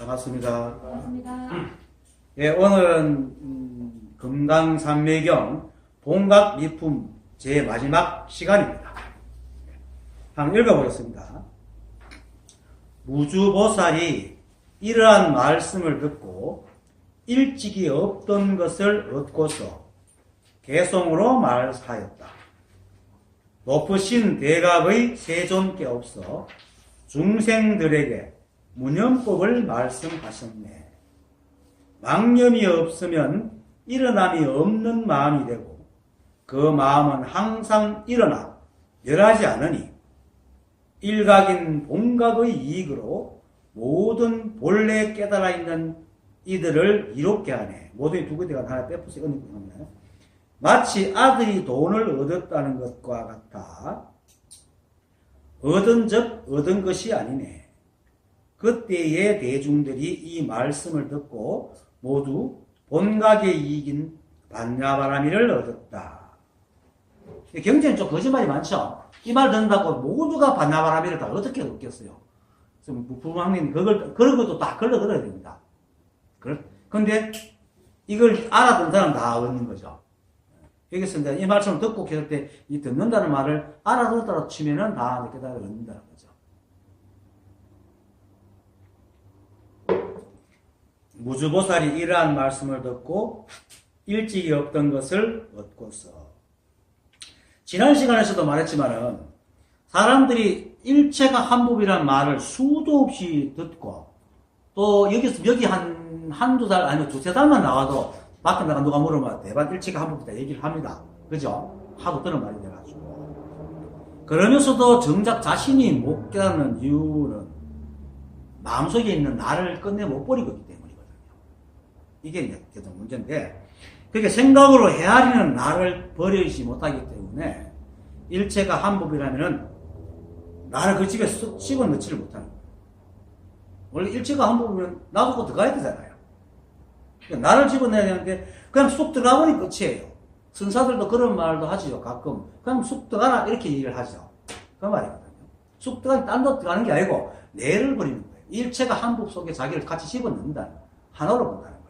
반갑습니다. 반갑습니다. 예, 오늘은 금강산매경 봉각미품 제 마지막 시간입니다. 한번 읽어보겠습니다. 무주보살이 이러한 말씀을 듣고 일찍이 없던 것을 얻고서 개송으로 말하였다. 높으신 대각의 세존께 없어 중생들에게 무념법을 말씀하셨네. 망념이 없으면 일어남이 없는 마음이 되고 그 마음은 항상 일어나 멸하지 않으니 일각인 본각의 이익으로 모든 본래 깨달아 있는 이들을 이롭게 하네. 모든 두 군데가 하나 빼풀이 얹는 마치 아들이 돈을 얻었다는 것과 같아 얻은 즉 얻은 것이 아니네. 그때의 대중들이 이 말씀을 듣고 모두 본각의 이익인 반야바라미를 얻었다. 경제는 좀 거짓말이 많죠? 이 말 듣는다고 모두가 반야바라미를 다 어떻게 얻겠어요? 부모님, 그런 것도 다 걸러들어야 됩니다. 근데 이걸 알아듣는 사람 다 얻는 거죠. 여기서 이제 이 말씀을 듣고 계실 때 이 듣는다는 말을 알아듣더라도 치면은 다 깨달아 얻는다는 거죠. 무주보살이 이러한 말씀을 듣고 일찍이 없던 것을 얻고서 지난 시간에서도 말했지만은 사람들이 일체가 한법이라는 말을 수도 없이 듣고 또 여기 한두 달 아니면 두세 달만 나와도 밖에 나가 누가 물으면 대반 일체가 한법이다 얘기를 합니다. 그죠? 하도 들은 말이 돼가지고 그러면서도 정작 자신이 못 깨닫는 이유는 마음속에 있는 나를 끝내 못 버리고 있기 때문에 이게 이제 계속 문제인데, 그렇게 생각으로 헤아리는 나를 버리지 못하기 때문에, 일체가 한법이라면은, 나를 그 집에 쑥 집어넣지를 못하는 거예요. 원래 일체가 한법이면 나도 들어가야 되잖아요. 그러니까 나를 집어넣어야 되는데, 그냥 쑥 들어가버리면 끝이에요. 선사들도 그런 말도 하지요, 가끔. 그냥 쑥 들어가라, 이렇게 얘기를 하죠. 그 말이거든요. 쑥 들어가니 딴 데 들어가는 게 아니고, 내를 버리는 거예요. 일체가 한법 속에 자기를 같이 집어넣는다. 하나로 본다는 거예요.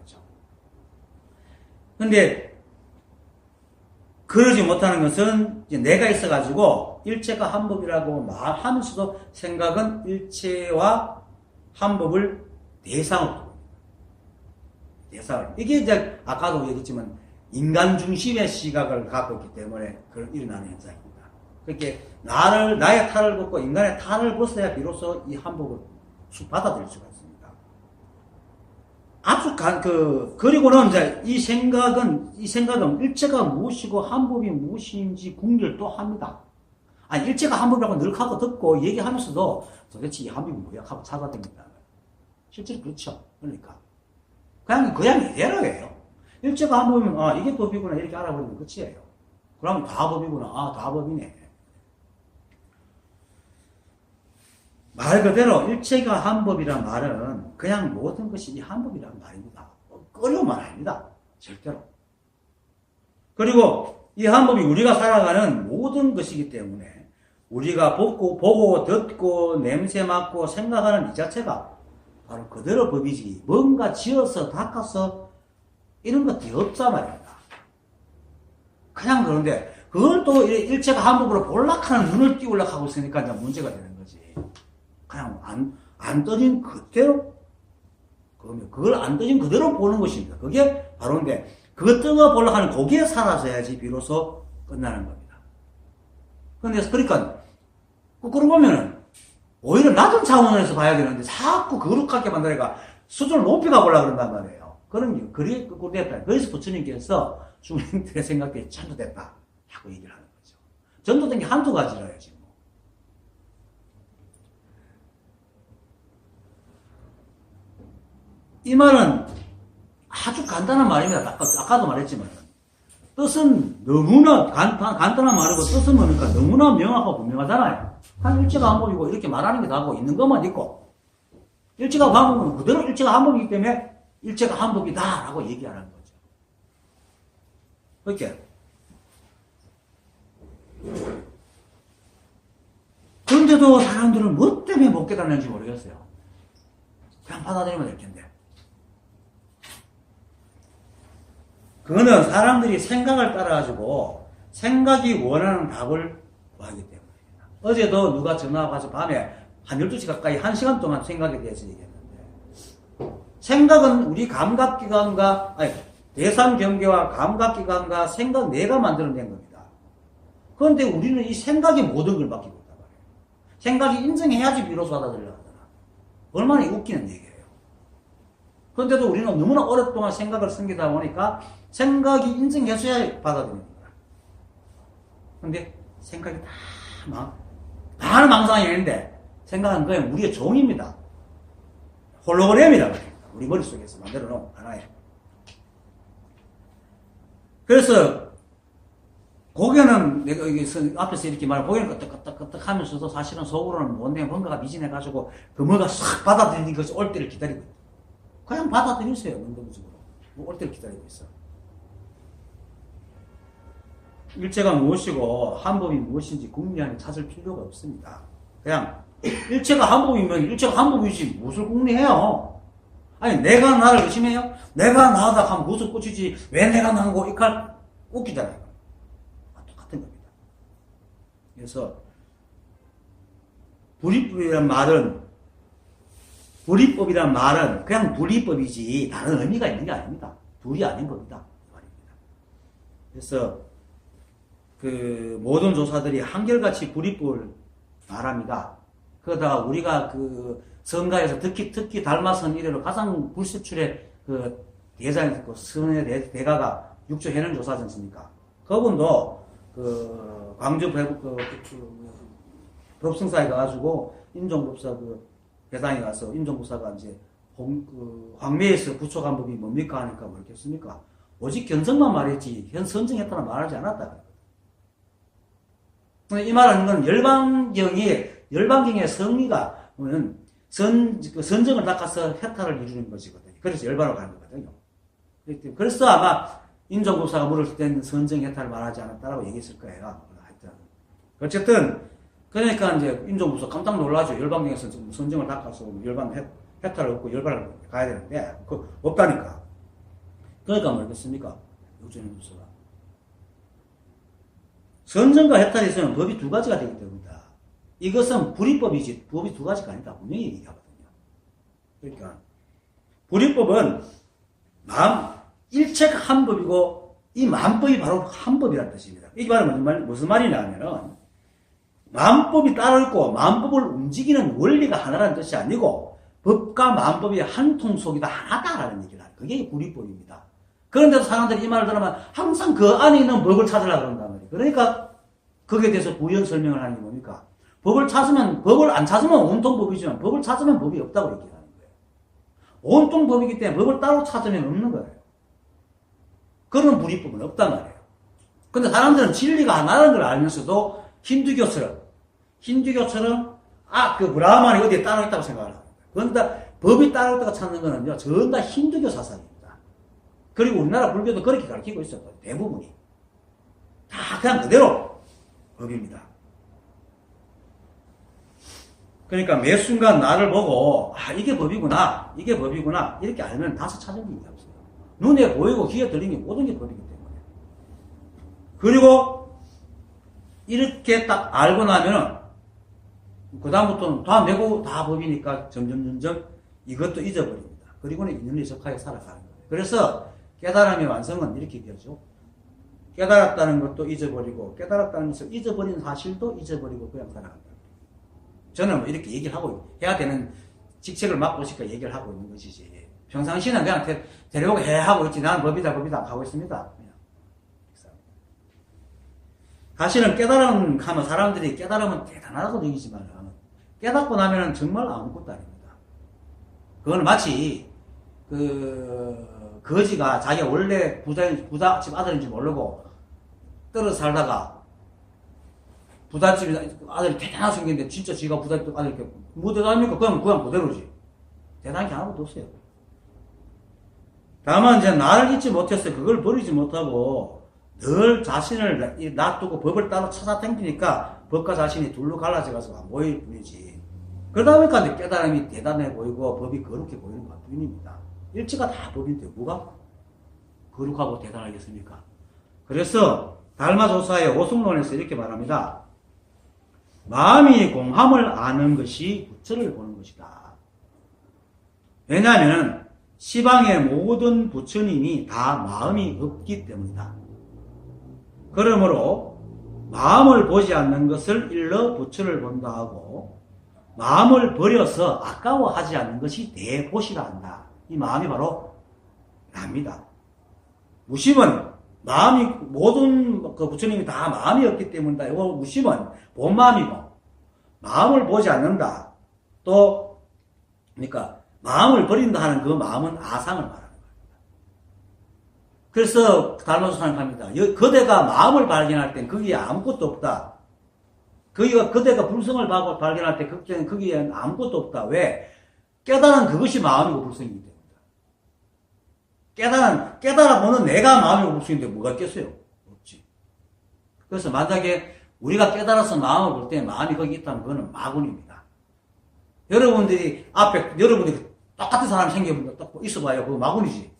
근데 그러지 못하는 것은 이제 내가 있어가지고 일체가 한법이라고 말하면서도 생각은 일체와 한법을 대상으로 이게 이제 아까도 얘기했지만 인간 중심의 시각을 갖고 있기 때문에 일어나는 현상입니다. 그렇게 나의 탈을 벗고 인간의 탈을 벗어야 비로소 이 한법을 받아들일 수가 있습니다. 아주 그리고는 이제 이 생각은 일체가 무엇이고 한법이 무엇인지 궁리를 또 합니다. 아니, 일체가 한법이라고 늘 하고 듣고 얘기하면서도 도대체 이 한법이 뭐야? 하고 찾아다닙니다. 실제로 그렇죠. 그러니까. 그냥 이대로예요. 일체가 한법이면, 이게 법이구나. 이렇게 알아버리면 끝이에요. 그러면 다 법이구나. 다 법이네. 말 그대로 일체가 한법이란 말은 그냥 모든 것이 이 한법이란 말입니다. 어려운 말 아닙니다. 절대로. 그리고 이 한법이 우리가 살아가는 모든 것이기 때문에 우리가 보고 듣고 냄새 맡고 생각하는 이 자체가 바로 그대로 법이지 뭔가 지어서 닦아서 이런 것들이 없단 말입니다. 그냥 그런데 그걸 또 일체가 한법으로 볼락하는 눈을 띄우려고 하고 있으니까 이제 문제가 되는 거지. 그냥 안 떠진 그대로, 그걸 안 떠진 그대로 보는 것입니다. 그게 바로인데, 그거 뜨거 보려고 하는 거기에 살아서야지 비로소 끝나는 겁니다. 그러니까, 거꾸로 보면은, 오히려 낮은 차원에서 봐야 되는데, 자꾸 거룩하게 만들어가 수준을 높이 가보려고 그런단 말이에요. 그게 거꾸로 됐다. 그래서 부처님께서 주민들의 생각들이 전도됐다. 하고 얘기를 하는 거죠. 전도된 게 한두 가지라요, 지금. 이 말은 아주 간단한 말입니다. 아까도 말했지만 뜻은 너무나 간단한 말이고 뜻은 뭐니까 너무나 명확하고 분명하잖아요. 한 일체가 한법이고 이렇게 말하는 게 다고 있는 것만 있고 일체가 한법은 그대로 일체가 한법이기 때문에 일체가 한법이다 라고 얘기하는 거죠. 그렇게 그런데도 사람들은 뭐 때문에 못 깨닫는지 모르겠어요. 그냥 받아들이면 될 텐데. 그거는 사람들이 생각을 따라가지고 생각이 원하는 답을 구하기 때문입니다. 어제도 누가 전화와서 밤에 한 12시 가까이 1시간 동안 생각에 대해서 얘기했는데, 생각은 우리 감각기관과, 아니, 대상 경계와 감각기관과 생각 내가 만들어낸 겁니다. 그런데 우리는 이 생각이 모든 걸 맡기고 있단 말이에요. 생각이 인정해야지 비로소 받아들여야 하잖아. 얼마나 웃기는 얘기예요. 그런데도 우리는 너무나 오랫동안 생각을 숨기다 보니까 생각이 인정해줘야 받아들이는 거야. 근데 생각이 다는 망상이 아닌데, 생각은 그냥 우리의 종입니다. 홀로그램이라고 합니다. 우리 머릿속에서 만들어 놓은 하나의. 그래서 고개는 내가 앞에서 이렇게 말하고 고개는 끄떡끄떡 하면서도 사실은 속으로는 뭔가가 미진해가지고 그 뭐가 싹 받아들이는 것이 올 때를 기다리고 있다. 그냥 받아들이세요. 능동적으로. 올 때를 기다리고 있어. 일체가 무엇이고 한법이 무엇인지 궁리하니 찾을 필요가 없습니다. 그냥 일체가 한법이면 일체가 한법이지 무엇을 궁리해요. 아니 내가 나를 의심해요? 내가 나하다 하면 무엇을 꽂히지 왜 내가 나하고 이칼 웃기잖아요. 똑같은 겁니다. 그래서 불이법이란 말은 그냥 불이법이지 다른 의미가 있는 게 아닙니다. 불이 아닌 겁니다. 그래서 그 모든 조사들이 한결같이 불이법을 말합니다. 그러다가 우리가 그 성가에서 특히 달마선 이래로 가장 불세출의 그 대장이 그 선의 대가가 육조해는 조사지 않습니까? 그분도 그 광주 법승사에 가가지고 인종법사 그 대상에 가서 인종법사가 이제 황매에서 부처간법이 뭡니까 하니까 뭐겠습니까? 오직 견성만 말했지 현 선정했다는 말하지 않았다. 이 말하는 건 열반경의 성리가 보면 선정을 닦아서 해탈을 이루는 것이거든요. 그래서 열반으로 가는 거거든요. 그래서 아마 인종법사가 물었을 때는 선정 해탈을 말하지 않았다라고 얘기했을 거예요. 하여튼 어쨌든 그러니까 이제 인종법사 깜짝 놀라죠. 열반경에서 선정을 닦아서 열반 해탈을 얻고 열반을 가야 되는데 그 없다니까. 그러니까 뭐겠습니까? 육전인법사가 선정과 해탈이 있으면 법이 두 가지가 되기 때문이다. 이것은 불이법이지 법이 두 가지가 아니다. 분명히 얘기하거든요. 그러니까 불이법은 일체가 한 법이고 이 만법이 바로 한 법이라는 뜻입니다. 이게 바로 무슨 말이냐면 만법이 따로 있고 만법을 움직이는 원리가 하나라는 뜻이 아니고 법과 만법이 한 통속이다 하나다라는 얘기를 하는 그게 불이법입니다. 그런데도 사람들이 이 말을 들으면 항상 그 안에 있는 법을 찾으려고 그런단 말이에요. 그러니까 거기에 대해서 부연 설명을 하는 게 뭡니까? 법을 안 찾으면 온통 법이지만 법을 찾으면 법이 없다고 얘기하는 거예요. 온통 법이기 때문에 법을 따로 찾으면 없는 거예요. 그런 불이법은 없단 말이에요. 근데 사람들은 진리가 하나라는 걸 알면서도 힌두교처럼 그 브라흐만이 어디에 따로 있다고 생각을 합니다. 그런데 법이 따로 있다고 찾는 거는요 전부 다 힌두교 사상입니다. 그리고 우리나라 불교도 그렇게 가르치고 있어요. 대부분이 다 그냥 그대로 법입니다. 그러니까 매 순간 나를 보고 이게 법이구나 이렇게 알면 다시 찾은 게 없어요. 눈에 보이고 귀에 들리는 게 모든 게 법이기 때문에. 그리고 이렇게 딱 알고 나면은 그 다음부터는 다 내고 다 법이니까 점점 이것도 잊어버립니다. 그리고는 인연이 적하게 살아가는 거예요. 그래서 깨달음의 완성은 이렇게 되죠. 깨달았다는 것도 잊어버리고 깨달았다는 것을 잊어버린 사실도 잊어버리고 그냥 살아간다. 저는 뭐 이렇게 얘기를 하고 해야 되는 직책을 맡고 있으니까 얘기를 하고 있는 것이지. 평상시는 그냥 데려오고 하고 있지. 나는 법이다 하고 있습니다. 사실은 깨달음 하면 사람들이 깨달으면 대단하다고 얘기지만 깨닫고 나면은 정말 아무것도 아닙니다. 그건 마치 거지가 자기가 원래 부잣집 아들인지 모르고 떨어져 살다가 부잣집 아들이 대단하게 생겼는데 진짜 지가 부잣집 아들 이렇게 뭐 대단합니까? 그냥 그대로지. 대단한 게 아무것도 없어요. 다만 이제 나를 잊지 못했어요. 그걸 버리지 못하고 늘 자신을 놔두고 법을 따로 찾아다니니까 법과 자신이 둘로 갈라져 가서 안 보일 뿐이지. 그러다 보니까 이제 깨달음이 대단해 보이고 법이 거룩해 보이는 것 뿐입니다. 일체가 다 법인데 뭐가 거룩하고 대단하겠습니까? 그래서 달마조사의 오승론에서 이렇게 말합니다. 마음이 공함을 아는 것이 부처를 보는 것이다. 왜냐하면 시방의 모든 부처님이 다 마음이 없기 때문이다. 그러므로 마음을 보지 않는 것을 일러 부처를 본다 하고 마음을 버려서 아까워하지 않는 것이 대보시라 한다. 이 마음이 바로 납니다. 무심은 마음이 모든 그 부처님이 다 마음이 없기 때문이다. 이거 무심은 본 마음이고 마음을 보지 않는다. 또 그러니까 마음을 버린다 하는 그 마음은 아상을 말하는 겁니다. 그래서 달마조사는 합니다. 그대가 마음을 발견할 땐 거기에 아무것도 없다. 그대가 불성을 발견할 때 거기에 아무것도 없다. 왜? 깨달은 그것이 마음이고 불성이기 때문이다. 깨달아보는 내가 마음이고 불성인데 뭐가 있겠어요? 없지. 그래서 만약에 우리가 깨달아서 마음을 볼 때 마음이 거기 있다면 그거는 마군입니다. 여러분들이 똑같은 사람 생겨보면 있어봐요. 그거 마군이지.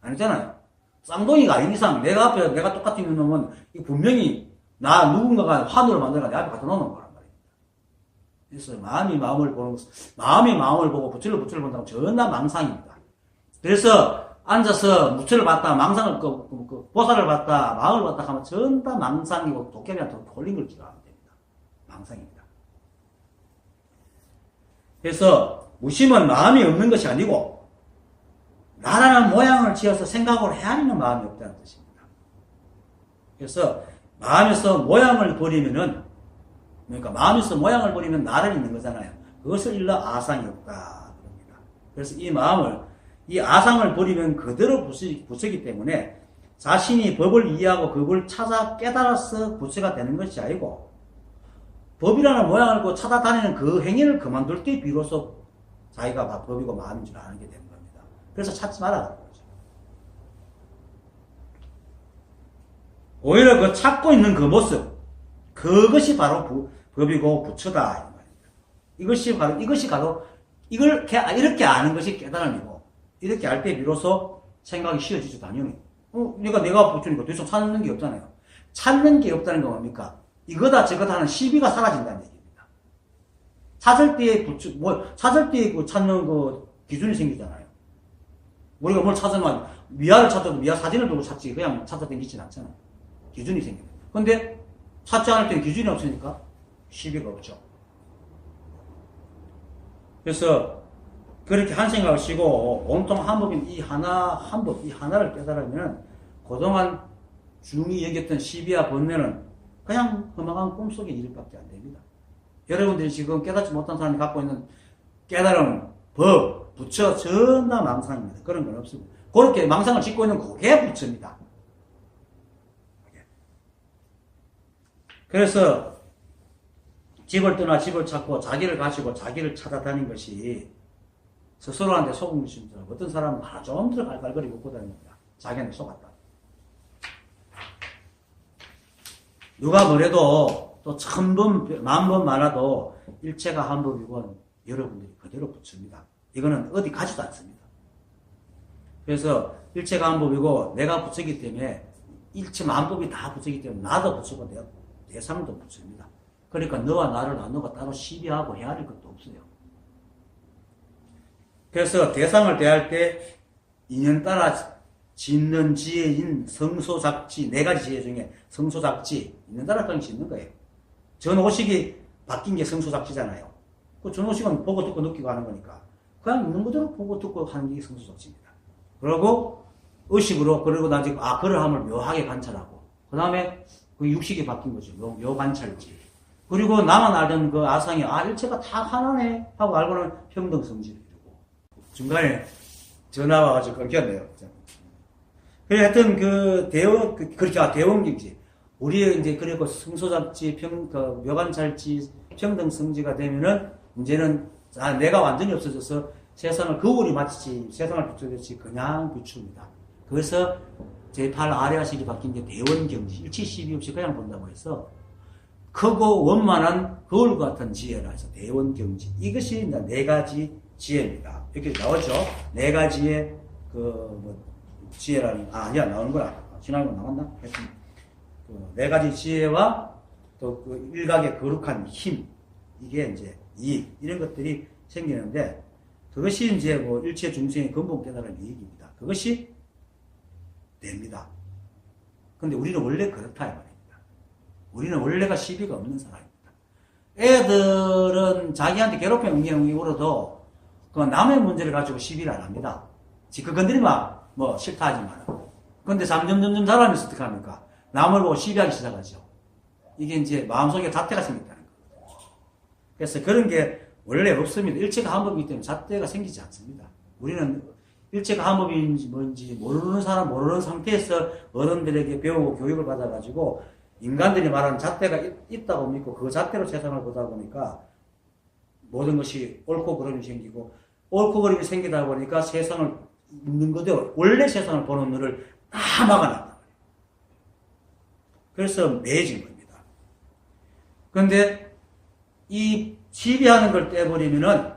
아니잖아요. 쌍둥이가 아닌 이상 내가 앞에 내가 똑같이 있는 놈은 분명히 누군가가 환으로 만들어가 내 앞에 갖다 놓는 거란 말입니다. 그래서 마음이 마음을 보고 부처를 본다면 전혀 망상입니다. 그래서 앉아서 부처를 봤다, 망상을, 보살을 봤다, 마음을 봤다 하면 전부 다 망상이고 도깨비한테 홀린 걸 줄 알면 됩니다. 망상입니다. 그래서 무심은 마음이 없는 것이 아니고 나라는 모양을 지어서 생각을 헤아리는 마음이 없다는 뜻입니다. 그래서 마음에서 모양을 버리면 나를 있는 거잖아요. 그것을 일러 아상이 없다. 그래서 이 아상을 버리면 그대로 부처이기 때문에 자신이 법을 이해하고 그걸 찾아 깨달아서 부처가 되는 것이 아니고 법이라는 모양을 찾아다니는 그 행위를 그만둘 때 비로소 자기가 법이고 마음인 줄 아는 게 되는 겁니다. 그래서 찾지 말아라는 거죠. 오히려 그 찾고 있는 그 모습, 그것이 바로 법이고 부처다. 이것이 바로 이렇게 아는 것이 깨달음이고 이렇게 할 때 비로소 생각이 쉬워지죠, 당연히. 그러니까 내가 부처니까 더 이상 찾는 게 없잖아요. 찾는 게 없다는 건 뭡니까? 이거다 저거다 하는 시비가 사라진다는 얘기입니다. 찾을 때 그 찾는 그 기준이 생기잖아요. 우리가 뭘 찾으면 미아를 찾아도 미아 사진을 보고 찾지 그냥 찾아 댕기진 않잖아요. 기준이 생깁니다. 근데 찾지 않을 때는 기준이 없으니까 시비가 없죠. 그래서 그렇게 한 생각을 쉬고 온통 한 법인 이 하나를 깨달으면 그동안 중히 여겼던 시비와 번뇌는 그냥 험악한 꿈속의 일밖에 안 됩니다. 여러분들이 지금 깨닫지 못한 사람이 갖고 있는 깨달음, 법, 부처 전부 다 망상입니다. 그런 건 없습니다. 그렇게 망상을 짓고 있는 그게 부처입니다. 그래서 집을 떠나 집을 찾고 자기를 가지고 자기를 찾아다닌 것이 스스로한테 속은 것입니다. 어떤 사람은 하루 종일 갈갈거리고 웃고 다닙니다. 자기한테 속았다. 누가 뭐래도 또 1000번, 10,000번 많아도 일체가 한 법이고 여러분들이 그대로 부처입니다. 이거는 어디 가지도 않습니다. 그래서 일체가 한 법이고 내가 부처이기 때문에 일체 만법이 다 부처이기 때문에 나도 부처고 대상도 부처입니다. 그러니까 너와 나를 나누고 따로 시비하고 헤아릴 것도 없어요. 그래서 대상을 대할 때 인연 따라 짓는 지혜인 성소작지, 4가지 지혜 중에 성소작지, 인연 따라 그냥 짓는 거예요. 전오식이 바뀐 게 성소작지잖아요. 그 전오식은 보고 듣고 느끼고 하는 거니까 그냥 있는 그대로 보고 듣고 하는 게 성소작지입니다. 그리고 의식으로, 그리고 나중에 그러함을 묘하게 관찰하고 그 다음에 그 육식이 바뀐 거죠. 묘관찰지. 그리고 나만 알던 그 아상이 일체가 다 하나네 하고 알고는 평등성지를 이루고 중간에 전화 와가지고 끊겼네요. 그래 하여튼 그렇게 대원경지 우리 이제 그리고 성소작지 묘관찰지 평등성지가 되면은 문제는 내가 완전히 없어져서 세상을 거울이 마치 세상을 비추듯이 그냥 비춥니다. 그래서 제8 아래아식이 바뀐 게 대원경지 일치 시비 없이 그냥 본다고 해서 크고 원만한 거울 같은 지혜라 해서 대원경지. 이것이 이제 네 가지 지혜입니다. 이렇게 나오죠. 네 가지의 지혜라는, 아니야, 나오는 거야. 지난번 나왔나? 하여튼, 네 가지 지혜와 또 그 일각의 거룩한 힘. 이게 이제 이런 것들이 생기는데, 그것이 이제 뭐 일체 중생의 근본 깨달은 이익입니다. 그것이 됩니다. 근데 우리는 원래 그렇다 이 말입니다. 우리는 원래가 시비가 없는 사람입니다. 애들은 자기한테 괴롭힘 응용으로도 그 남의 문제를 가지고 시비를 안 합니다. 지금 건드리면 뭐 싫다 하지만. 근데 점점 자라면서 어떻게 합니까? 남을 보고 시비하기 시작하죠. 이게 이제 마음속에 잣대가 생겼다는 거예요. 그래서 그런 게 원래 없습니다. 일체가 한법이기 때문에 잣대가 생기지 않습니다. 우리는 일체가 한법인지 뭔지 모르는 사람, 모르는 상태에서 어른들에게 배우고 교육을 받아가지고 인간들이 말하는 잣대가 있다고 믿고 그 잣대로 세상을 보다 보니까 모든 것이 옳고 그름이 생기고 옳고 그름이 생기다 보니까 세상을 있는 그대로 원래 세상을 보는 눈을 다 막아놨다. 그래서 매해진 겁니다. 그런데 이 시비하는 걸 떼버리면은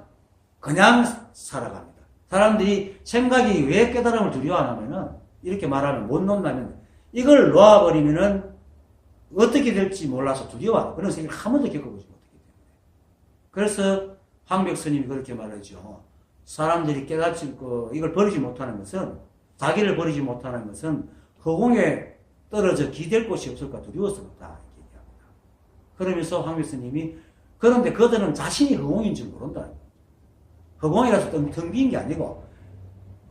그냥 살아갑니다. 사람들이 생각이 왜 깨달음을 두려워하냐면은 이렇게 말하면 못 놓는다면 이걸 놓아버리면은 어떻게 될지 몰라서 두려워하는 그런 생각을 한 번도 겪어보지 못하기 때문에. 그래서 황벽 스님이 그렇게 말하죠. 사람들이 깨닫지 이걸 버리지 못하는 것은 자기를 버리지 못하는 것은 허공에 떨어져 기댈 곳이 없을까 두려워서 그렇다 이렇게 얘기합니다. 그러면서 황벽 스님이 그런데 그들은 자신이 허공인 줄 모른다. 허공이라서 텅 빈 게 아니고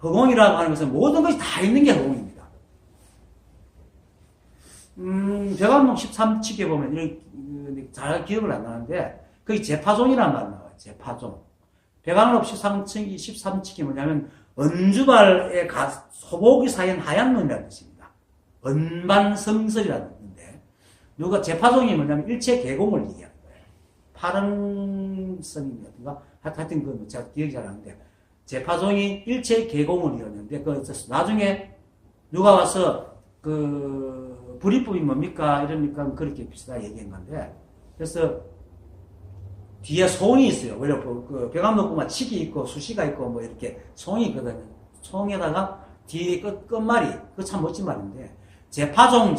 허공이라고 하는 것은 모든 것이 다 있는 게 허공입니다. 백암록 13칙에 보면 이렇게 잘 기억을 안 나는데 거기 제파종이라는 말이 나와요. 제파종. 백암록 13칙이 뭐냐면 은주발에 소복이 쌓인 하얀 눈이라는 뜻입니다. 은반성설이라는 뜻인데 누가 제파종이 뭐냐면 일체 계공을 얘기하는 거예요. 파랑성이라든가 하여튼 그 제가 기억이 잘 안 나는데 제파종이 일체 계공을 이뤘는데 그 나중에 누가 와서 그 불이법이 뭡니까 이러니까 그렇게 비슷하게 얘기한 건데 그래서 뒤에 송이 있어요. 원래 그 백암록구만 칙이 있고 수시가 있고 뭐 이렇게 송이 있거든요. 송에다가 뒤에 끝말이 그 참 멋진 말인데 제파종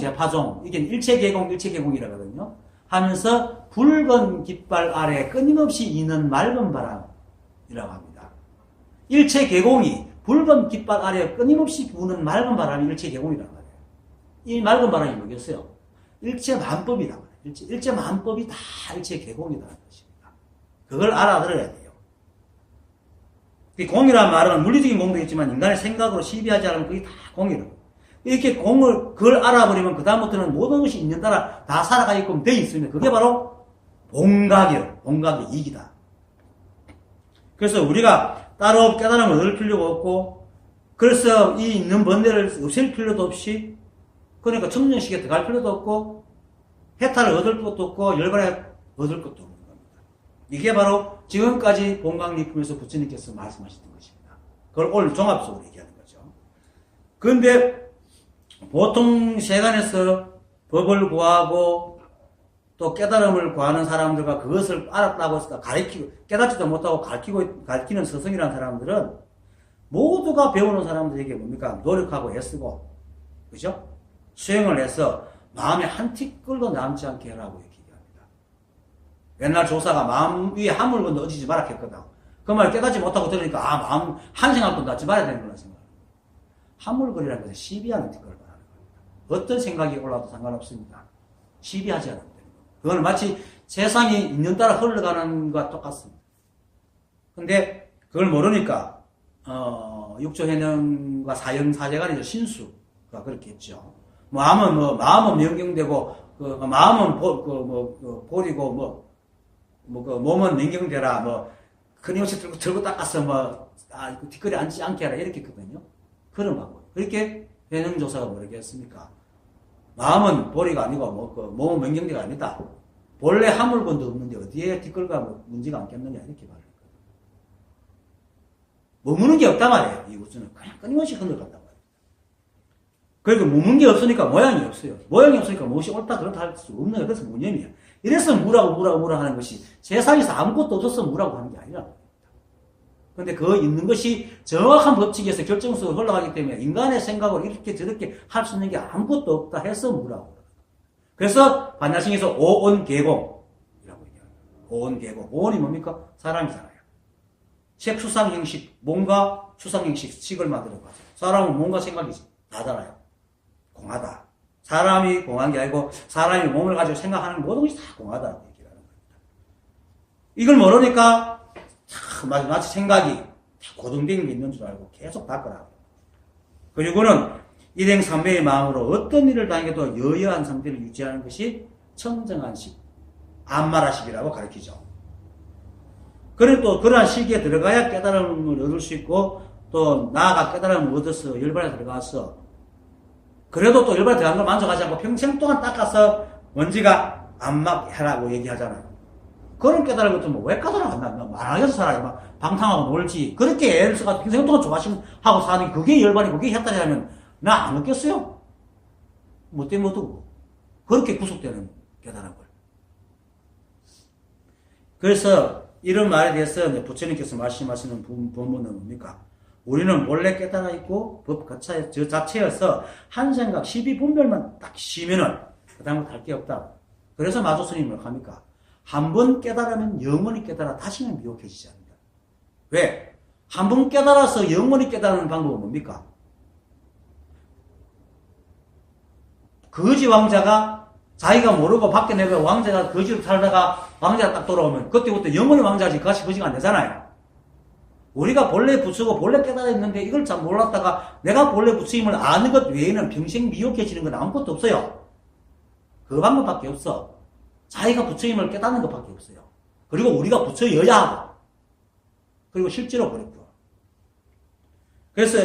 이게 일체계공이라고 하거든요. 하면서 붉은 깃발 아래 끊임없이 이는 맑은 바람이라고 합니다. 일체계공이 붉은 깃발 아래 끊임없이 부는 맑은 바람이 일체계공이라고 합니다. 이 맑은 바람이 뭐겠어요? 일체 만법이라고 해요. 일체 만법이 다 일체 계공이라는 것입니다. 그걸 알아들어야 돼요. 공이라는 말은 물리적인 공도 있지만 인간의 생각으로 시비하지 않으면 그게 다 공이라고. 이렇게 그걸 알아버리면 그다음부터는 모든 것이 있는 따라 다 살아가게끔 돼 있으면 그게 바로 본각이에요. 본각의 이익이다. 그래서 우리가 따로 깨달음을 얻을 필요가 없고 그래서 이 있는 번뇌를 없앨 필요도 없이 그러니까 청정식에 들어갈 필요도 없고 해탈을 얻을 것도 없고 열반에 얻을 것도 없는 겁니다. 이게 바로 지금까지 본강리품에서 부처님께서 말씀하셨던 것입니다. 그걸 오늘 종합적으로 얘기하는 거죠. 그런데 보통 세간에서 법을 구하고 또 깨달음을 구하는 사람들과 그것을 알았다고 해서 가르치고 깨닫지도 못하고 가르치는 스승이라는 사람들은 모두가 배우는 사람들에게 뭡니까? 노력하고 애쓰고 그죠? 수행을 해서 마음에 한 티끌도 남지 않게 하라고 이렇게 얘기합니다. 옛날 조사가 마음 위에 함을 넣어지지 말라 했거든. 그 말 깨닫지 못하고 들으니까 마음 한 생각도 낳지 말아야 되는 거라 생각합니다. 함물거리라는 것은 시비하는 티끌을 말하는 겁니다. 어떤 생각이 올라도 상관없습니다. 시비하지 않으면 되는 겁니다. 그거는 마치 세상이 있는 따라 흘러가는 것과 똑같습니다. 근데 그걸 모르니까 육조해능과 사형사제간의 신수가 그렇게 했죠. 마음은 명경되고, 마음은 버리고, 몸은 명경되라, 끊임없이 들고 닦아서, 뒷거리 앉지 않게 하라, 이렇게 했거든요. 그런 방법. 그렇게 해능조사가 모르겠습니까? 마음은 보리가 아니고, 몸은 명경대가 아니다. 본래 하물건도 없는데, 어디에 뒷걸과 문제가 않겠느냐, 이렇게 말해요. 머무는 게 없단 말이에요, 이 우주는. 그냥 끊임없이 흘러간다. 그러니까 머문 게 없으니까 모양이 없어요. 모양이 없으니까 무엇이 옳다 그렇다 할 수 없는 게 그래서 무념이야. 이래서 무라고 하는 것이 세상에서 아무것도 없어서 무라고 하는 게 아니라. 근데 그 있는 것이 정확한 법칙에서 결정적으로 흘러가기 때문에 인간의 생각으로 이렇게 저렇게 할 수 있는 게 아무것도 없다 해서 무라고. 그래서 반야신에서 오온계공이라고 얘기해요. 오온계공. 오온이 뭡니까? 사람이잖아요. 색수상행식, 몸과 수상행식, 식을 만들어 가지고. 사람은 몸과 생각이 다잖아요. 공하다. 사람이 공한 게 아니고 사람이 몸을 가지고 생각하는 모든 것이 다 공하다고 얘기하는 겁니다. 이걸 모르니까 마치 생각이 고정된 게 있는 줄 알고 계속 닦으라고. 그리고는 일행삼매의 마음으로 어떤 일을 당해도 여여한 상태를 유지하는 것이 청정한식, 안마라식이라고 가르치죠. 그리고 또 그러한 시기에 들어가야 깨달음을 얻을 수 있고 또 나아가 깨달음을 얻어서 열반에 들어가서 그래도 또 열반에 들어간 걸 만족하지 않고 평생 동안 닦아서 먼지가 안 막해라고 얘기하잖아요. 그런 깨달은 것도 뭐 왜 깨달아? 말하겠어 살아요. 막 방탕하고 놀지. 그렇게 애를 써가지고 평생 동안 조바심 하고 사는 그게 열반이 그게 했다니 하면 나 안 얻겠어요? 뭐 때문에 어떡고. 그렇게 구속되는 깨달은 걸. 그래서 이런 말에 대해서 부처님께서 말씀하시는 본문은 뭡니까? 우리는 원래 깨달아 있고 법 저 자체여서 한 생각 12분별만 딱 쉬면은 그 다음부터 할 게 없다. 그래서 마조스님은 뭘 합니까? 한 번 깨달으면 영원히 깨달아 다시는 미혹해지지 않는다. 왜? 한 번 깨달아서 영원히 깨달는 방법은 뭡니까? 거지 왕자가 자기가 모르고 밖에 내가 왕자가 거지로 살다가 왕자가 딱 돌아오면 그때부터 영원히 왕자지 그것이 거지가 안 되잖아요. 우리가 본래 부처고 본래 깨달아 있는데 이걸 잘 몰랐다가 내가 본래 부처임을 아는 것 외에는 평생 미혹해지는 건 아무것도 없어요. 그 방법밖에 없어. 자기가 부처임을 깨닫는 것밖에 없어요. 그리고 우리가 부처여야 하고 그리고 실제로 그랬고. 그래서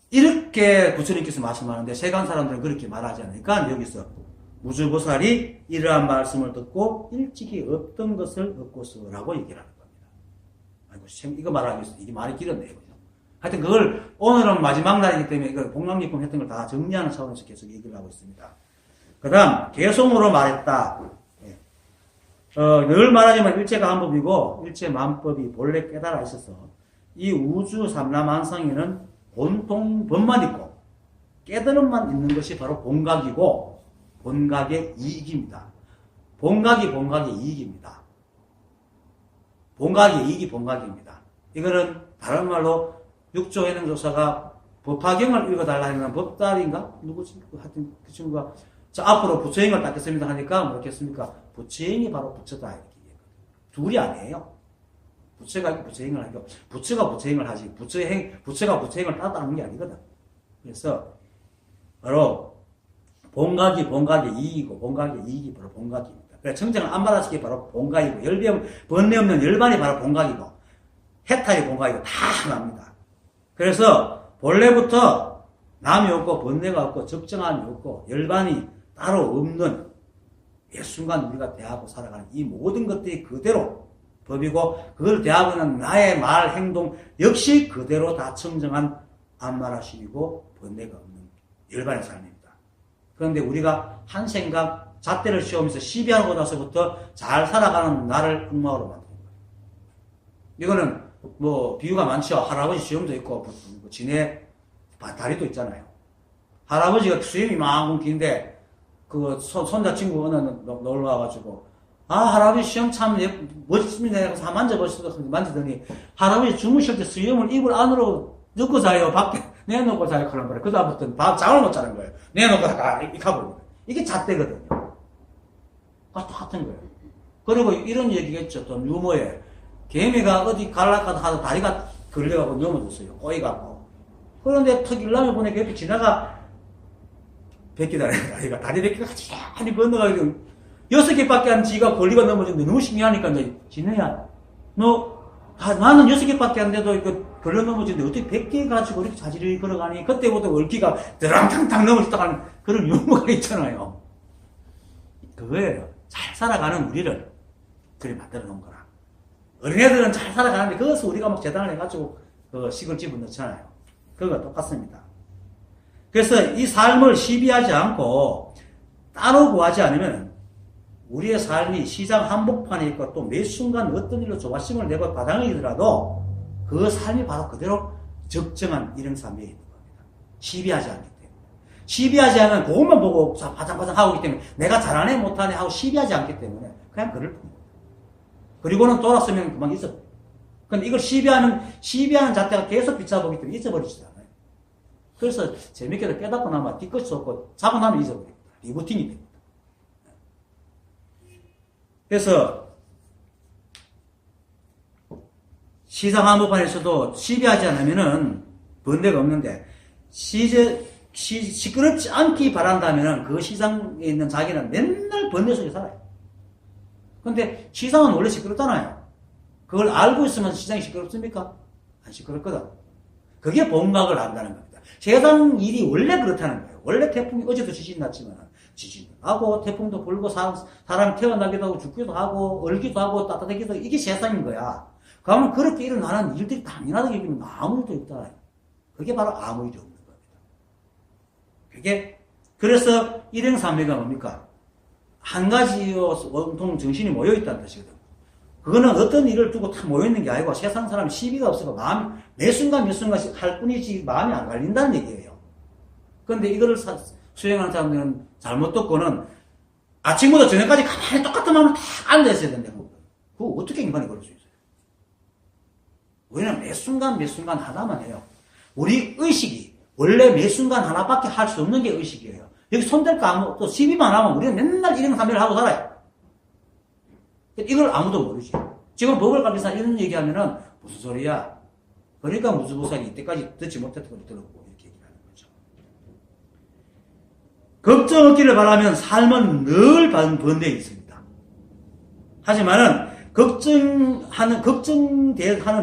이렇게 부처님께서 말씀하는데 세간 사람들은 그렇게 말하지 않으니까 여기서 무주보살이 이러한 말씀을 듣고 일찍이 어떤 것을 얻고서라고 얘기를 하는 겁니다. 아이고, 이거 말하기 위해서 이게 말이 길었네요. 하여튼 그걸 오늘은 마지막 날이기 때문에 이걸 복랑기품 했던 걸 다 정리하는 차원에서 계속 얘기를 하고 있습니다. 그 다음 개송으로 말했다. 늘 말하지만 일체가 한 법이고 일체 만법이 본래 깨달아 있어서 이 우주 삼라만상에는 본통 법만 있고 깨달음만 있는 것이 바로 본각이고 본각의 이익입니다. 본각이 본각의 이익입니다. 본각의 이익이 본각입니다. 이거는 다른 말로 육조 해능조사가 법화경을 읽어달라 하는 법달인가? 누구지? 하여튼 그 친구가 자, 앞으로 부처행을 닦겠습니다 하니까 뭐겠습니까? 부처행이 바로 부처다. 이렇게 얘기해요. 둘이 아니에요. 부처가 부처행을 하고, 부처가 부처행을 하지, 부처가 부처행을 따라하는 게 아니거든. 그래서, 바로, 본각이 본각의 이익이고, 본각의 이익이 바로 본각입니다. 그래서 청정을 안 받아치기 바로 본각이고, 번뇌 없는 열반이 바로 본각이고, 해탈이 본각이고, 다 하나입니다. 그래서, 본래부터 남이 없고, 번뇌가 없고, 적정함이 없고, 열반이 따로 없는, 매 순간 우리가 대하고 살아가는 이 모든 것들이 그대로 법이고 그걸 대하고 있는 나의 말, 행동 역시 그대로 다 청정한 안마라심이고 번뇌가 없는 열반의 삶입니다. 그런데 우리가 한 생각, 잣대를 씌우면서 시비하고 나서부터 잘 살아가는 나를 흑마으로 만드는 거예요. 이거는 뭐 비유가 많죠. 할아버지 수염도 있고 지네 다리도 있잖아요. 할아버지가 수염이 이만큼 긴데 그 손자친구 어느 놀러 와가지고 할아버지 수염 참 멋있습니다. 해서 만지더니 할아버지 주무실 때 수염을 이불 안으로 넣고 자요. 밖에 내놓고 자요. 그런 거예요. 그다음부터는 잠을 못 자는 거예요. 내놓고 가 이렇게 하고 이게 잣대거든요. 똑같은 거예요. 그리고 이런 얘기겠죠. 또 유머에 개미가 어디 갈라가다 하다 다리가 걸려가고 넘어졌어요. 꼬이가고. 그런데 턱 일남에 보니까 옆에 지나가 다리가 다리 100개가 같이 건너가지고 6개밖에 안 지가 걸리가 넘어졌는데 너무 신기하니까 이제 지네야 나는 6개밖에 안 돼도 이거 걸려 넘어졌는데 어떻게 100개 가지고 이렇게 자질이 걸어가니 그때부터 얼기가 드랑탕탕 넘어졌다가는 그런 유머가 있잖아요. 그거예요. 잘 살아가는 우리를 그래 만들어 놓은 거라. 어린애들은 잘 살아가는데 그것을 우리가 막 재단을 해가지고 식을 집어넣잖아요. 그거가 똑같습니다. 그래서 이 삶을 시비하지 않고 따로 구하지 않으면 우리의 삶이 시장 한복판에 있고 또 매 순간 어떤 일로 조바심을 내고 바닥이더라도 그 삶이 바로 그대로 적정한 일행삼매에 있는 겁니다. 시비하지 않기 때문에. 시비하지 않으면 그것만 보고 바짝바짝 하고 있기 때문에 내가 잘하네 못하네 하고 시비하지 않기 때문에 그냥 그럴 뿐입니다. 그리고는 돌았으면 그만 있어. 근데 이걸 시비하는 자체가 계속 비춰보기 때문에 잊어버리지 않아요. 그래서 재밌게도 깨닫고 나면 뒤끝이 없고 자고 나면 잊어버립니다. 리부팅이 됩니다. 그래서 시장 한복판에서도 시비하지 않으면은 번뇌가 없는데 시끄럽지 않기 바란다면은 그 시장에 있는 자기는 맨날 번뇌 속에 살아요. 근데 시장은 원래 시끄럽잖아요. 그걸 알고 있으면 시장이 시끄럽습니까? 안 시끄럽거든. 그게 본각을 안다는 겁니다. 세상 일이 원래 그렇다는 거예요. 원래 태풍이 어제도 지진 났지만 지진도 하고 태풍도 불고 사람이 태어나기도 하고 죽기도 하고 얼기도 하고 따뜻하기도 하고 이게 세상인 거야. 그러면 그렇게 일어나는 일들이 당연하다고 얘기하면 아무 일도 없다. 그게 바로 아무 일이 없는 겁니다. 그래서 일행삼매가 뭡니까? 한 가지요 온통 정신이 모여있다는 뜻이거든. 그거는 어떤 일을 두고 다 모여있는 게 아니고 세상 사람이 시비가 없어서 마음이 매 순간 할 뿐이지 마음이 안 갈린다는 얘기예요. 그런데 이거를 수행하는 사람들은 잘못 듣고는 아침부터 저녁까지 가만히 똑같은 마음을 다 앉아있어야 된다는 거거든. 그거 어떻게 인간이 그럴 수 있어요? 우리는 매 순간 하나만 해요. 우리 의식이 원래 매 순간 하나밖에 할 수 없는 게 의식이에요. 여기 손댈 거 또 시비만 하면 우리는 맨날 일행삼매를 하고 살아요. 이걸 아무도 모르지. 지금 법을 가르쳐서 이런 얘기하면은 무슨 소리야? 그러니까 무주보살이 이때까지 듣지 못했던 걸 들었고 이렇게 얘기하는 거죠. 걱정 없기를 바라면 삶은 늘 번뇌에 있습니다. 하지만은 걱정하는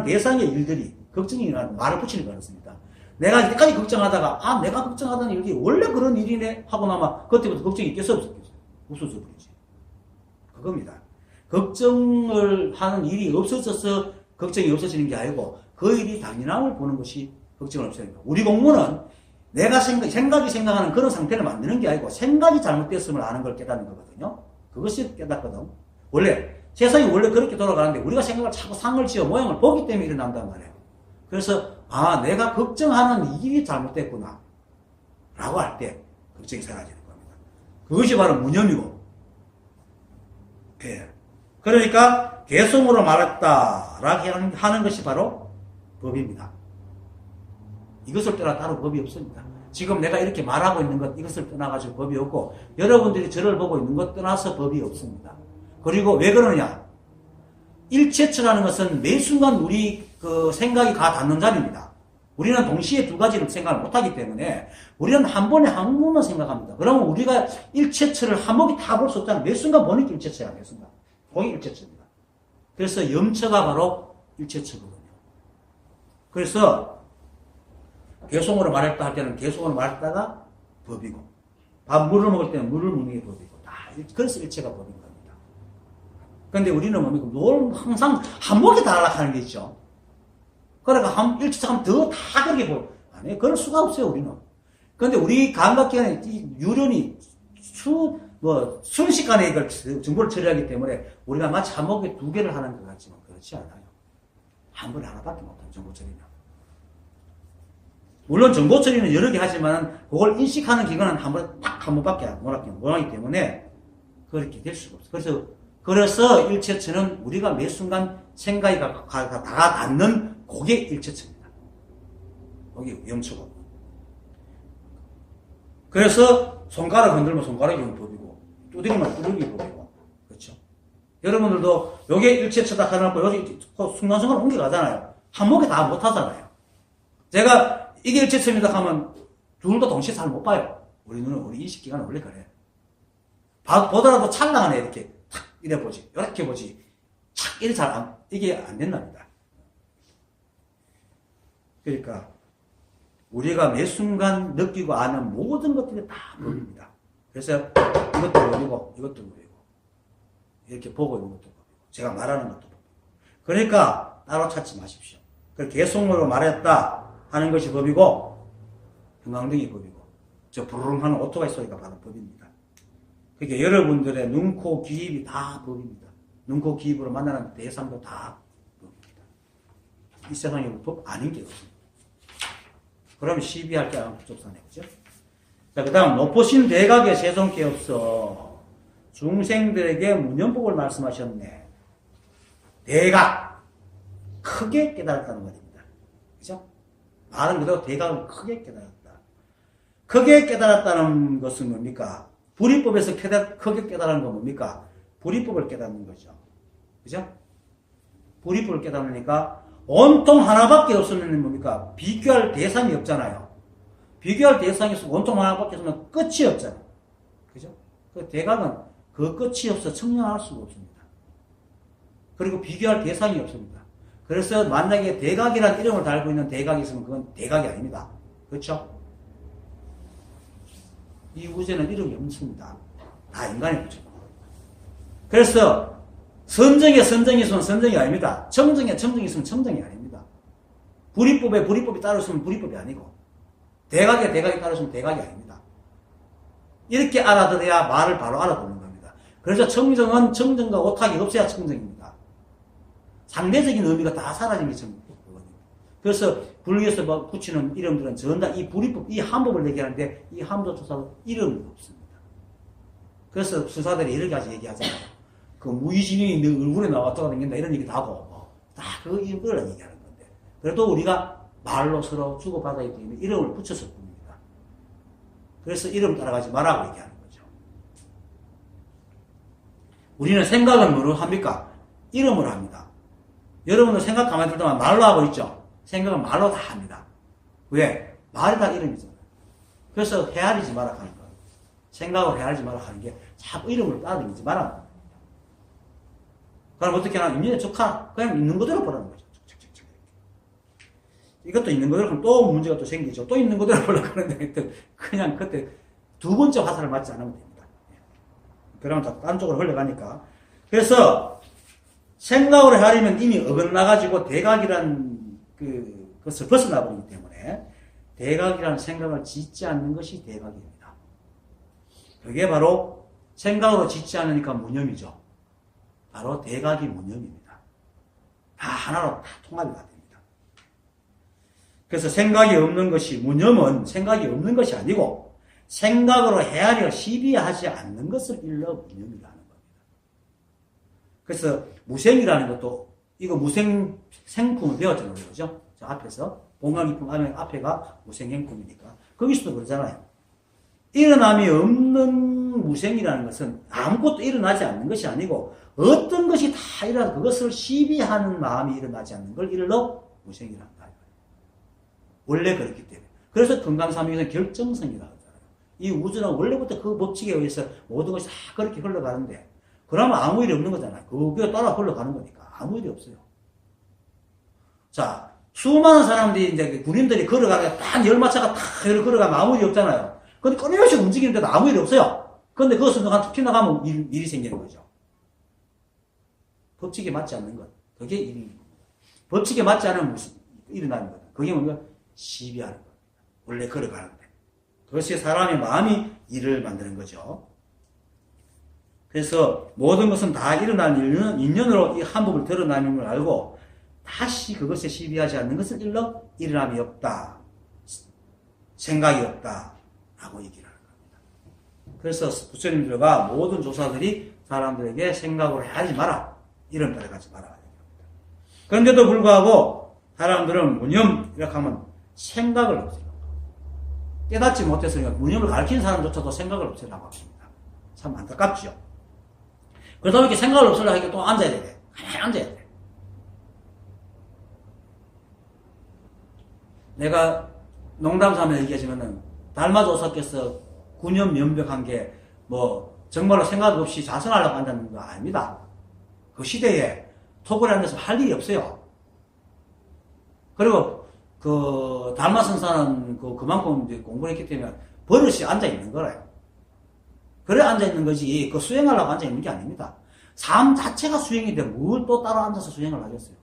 대상의 일들이 걱정이라는 말을 붙이는 거 같습니다. 내가 이때까지 걱정하다가 내가 걱정하던 일이 원래 그런 일이네 하고 나면 그때부터 걱정이 있겠어 없었겠어요? 없어져 버리지. 그겁니다. 걱정을 하는 일이 없어져서 걱정이 없어지는 게 아니고 그 일이 당연함을 보는 것이 걱정을 없애는 거예요. 우리 공무는 내가 생각이 생각하는 그런 상태를 만드는 게 아니고 생각이 잘못됐음을 아는 걸 깨닫는 거거든요. 그것이 깨닫거든. 원래 세상이 원래 그렇게 돌아가는데 우리가 생각을 자꾸 상을 지어 모양을 보기 때문에 일어난단 말이에요. 그래서 내가 걱정하는 일이 잘못됐구나 라고 할 때 걱정이 사라지는 겁니다. 그것이 바로 무념이고 그러니까 개성으로 말했다라고 하는 것이 바로 법입니다. 이것을 떠나 따로 법이 없습니다. 지금 내가 이렇게 말하고 있는 것 이것을 떠나가지고 법이 없고 여러분들이 저를 보고 있는 것 떠나서 법이 없습니다. 그리고 왜 그러느냐? 일체처라는 것은 매 순간 우리 생각이 가 닿는 자리입니다. 우리는 동시에 두 가지를 생각을 못하기 때문에 우리는 한 번에 한 번만 생각합니다. 그러면 우리가 일체처를 한 번에 다 볼 수 없잖아요. 매 순간 보는 게 일체처야. 매 순간. 거기 일체처입니다. 그래서 염처가 바로 일체처거든요. 그래서 개송으로 말했다 할 때는 개송으로 말했다가 법이고 물을 먹을 때는 물을 먹는 게 법이고 그래서 일체가 법인 겁니다. 그런데 우리는 뭡니까? 항상 한목에 달라하는 게 있죠. 그러니까 일체처럼 더 다 그렇게 보여. 아니, 그럴 수가 없어요, 우리는. 그런데 우리 감각기관에 유련이 순식간에 이걸 정보를 처리하기 때문에 우리가 마치 한목에 두 개를 하는 것 같지만 그렇지 않아요. 한 번에 하나밖에 못해요, 정보 처리는. 물론 정보 처리는 여러 개 하지만 그걸 인식하는 기관은 한 번밖에 못하기 때문에 그렇게 될 수가 없어요. 그래서 일체처는 우리가 매 순간 생각이 다 닿는 그게 일체처입니다. 그게 염처고. 그래서 손가락 흔들면 손가락이 법이고 두드리면 두드리기 법이고 그렇죠. 여러분들도 요게 일체처다 하놓고 여기 순간순간 옮겨가잖아요. 한목에 다 못하잖아요. 제가 이게 일체처입니다 하면 둘 다 동시에 잘 못 봐요. 우리 눈은 우리 인식기관은 원래 그래. 보더라도 찰나하네 이렇게 탁 이래 보지 이렇게 보지 착 이래 이게 안 된답니다. 그러니까 우리가 매 순간 느끼고 아는 모든 것들이 다 법입니다. 그래서 이것도 법이고 이것도 법이고 이렇게 보고 있는 것도 법이고 제가 말하는 것도 법이고 그러니까 따로 찾지 마십시오. 개성으로 말했다 하는 것이 법이고 형광등이 법이고 저 부르릉 하는 오토바이 소리가 바로 법입니다. 그게 여러분들의 눈, 코, 귀입이 다 법입니다. 눈, 코, 귀입으로 만나는 대상도 다 법입니다. 이 세상에 법 아닌 게 없습니다. 그러면 시비할 게 아니라 부족사네, 그죠? 자, 그 다음, 높으신 대각에 세존 게 없어. 중생들에게 문연복을 말씀하셨네. 대각. 크게 깨달았다는 말입니다. 그죠? 말은 그대로 대각을 크게 깨달았다. 크게 깨달았다는 것은 뭡니까? 불이법에서 크게 깨달은 건 뭡니까? 불이법을 깨닫는 거죠. 그죠? 불이법을 깨닫으니까 온통 하나밖에 없으면 뭡니까? 비교할 대상이 없잖아요. 비교할 대상이 있으면 온통 하나밖에 없으면 끝이 없잖아요. 그죠? 그 대각은 그 끝이 없어 청량할 수가 없습니다. 그리고 비교할 대상이 없습니다. 그래서 만약에 대각이라는 이름을 달고 있는 대각이 있으면 그건 대각이 아닙니다. 그렇죠? 이 우주에는 이름이 없습니다. 다 인간이 붙였고. 그래서 선정에 선정이 있으면 선정이 아닙니다. 청정에 청정이 있으면 청정이 아닙니다. 불이법에 불이법이 따로 있으면 불이법이 아니고 대각에 대각이 따로 있으면 대각이 아닙니다. 이렇게 알아들어야 말을 바로 알아듣는 겁니다. 그래서 청정은 청정과 오탁이 없어야 청정입니다. 상대적인 의미가 다 사라진 게 청정입니다. 그래서 불교에서 붙이는 이름들은 전부 다 이 불이법, 이 함법을 얘기하는데 이 함법조차도 이름이 없습니다. 그래서 수사들이 이렇게 가지 얘기하잖아요. 그 무의진이 내 얼굴에 나왔다가 다닌다 이런 얘기도 하고 다 그 이걸 얘기하는 건데 그래도 우리가 말로 서로 주고받아야 되기 때문에 이름을 붙여서 봅니다. 그래서 이름 따라가지 말라고 얘기하는 거죠. 우리는 생각은 뭐로 합니까? 이름으로 합니다. 여러분들 생각 가만히 들다만 말로 하고 있죠? 생각은 말로 다 합니다. 왜? 말이 다 이름이잖아요. 그래서 헤아리지 마라 하는 거예요. 생각을 헤아리지 마라 하는 게 자꾸 이름을 따라다니지 마라. 그럼 어떻게 하나? 인연에 좋다. 그냥 있는 그대로 보라는 거죠. 이것도 있는 그대로 하면 또 문제가 또 생기죠. 또 있는 그대로 보려고 하는데 그냥 그때 두 번째 화살을 맞지 않으면 됩니다. 그러면 자꾸 딴 쪽으로 흘러가니까. 그래서 생각으로 헤아리면 이미 어긋나가지고 대각이란 그것을 벗어나버리기 때문에 대각이라는 생각을 짓지 않는 것이 대각입니다. 그게 바로 생각으로 짓지 않으니까 무념이죠. 바로 대각이 무념입니다. 다 하나로 다 통합이 다 됩니다. 그래서 생각이 없는 것이 무념은 생각이 없는 것이 아니고 생각으로 헤아려 시비하지 않는 것을 일러 무념이라는 겁니다. 그래서 무생이라는 것도 이거 무생 생품을 배웠잖아요. 그죠? 저 앞에서 본강기품 앞에가 무생행품이니까 거기서도 그러잖아요. 일어남이 없는 무생이라는 것은 아무것도 일어나지 않는 것이 아니고 어떤 것이 다 일어나서 그것을 시비하는 마음이 일어나지 않는 걸 일러 무생이란다. 원래 그렇기 때문에. 그래서 금강삼위에서는 결정성이라고 하잖아요. 이 우주는 원래부터 그 법칙에 의해서 모든 것이 다 그렇게 흘러가는데 그러면 아무 일이 없는 거잖아요. 그게 따라 흘러가는 거니까 아무 일이 없어요. 자, 수많은 사람들이 이제 군인들이 걸어가게 딱 열마차가 탁 걸어가면 아무 일이 없잖아요. 근데 끊임없이 움직이는데도 아무 일이 없어요. 근데 그것은 한 튀어나가면 일이 생기는 거죠. 법칙에 맞지 않는 것. 그게 일입니다. 법칙에 맞지 않으면 일어나는 것. 그게 뭔가 시비하는 겁니다. 원래 걸어가는데. 그것이 사람의 마음이 일을 만드는 거죠. 그래서 모든 것은 다 일어나는 인연으로 이 한법을 드러나는 걸 알고 다시 그것에 시비하지 않는 것을 일러 일어남이 없다. 생각이 없다. 라고 얘기를 하는 겁니다. 그래서 부처님들과 모든 조사들이 사람들에게 생각으로 하지 마라. 이런 따라가지 마라. 그런데도 불구하고 사람들은 무념 이렇게 하면 생각을 없애요. 깨닫지 못했으니까 무념을 가르치는 사람조차도 생각을 없애라고 합니다. 참 안타깝죠. 그러다 보니까 생각을 없애려고 하니까 또 앉아야 돼. 가만히 앉아야 돼. 내가 농담삼아 얘기하지만은 달마조사께서 9년 면벽한 게 정말로 생각 없이 자선하려고 한다는 거 아닙니다. 그 시대에 토굴에 앉아서 할 일이 없어요. 그리고 그 달마선사는 그만큼 이제 공부를 했기 때문에 버릇이 앉아있는 거래요. 그래 앉아있는 거지 그 수행하려고 앉아있는 게 아닙니다. 삶 자체가 수행인데 뭘 또 따로 앉아서 수행을 하겠어요.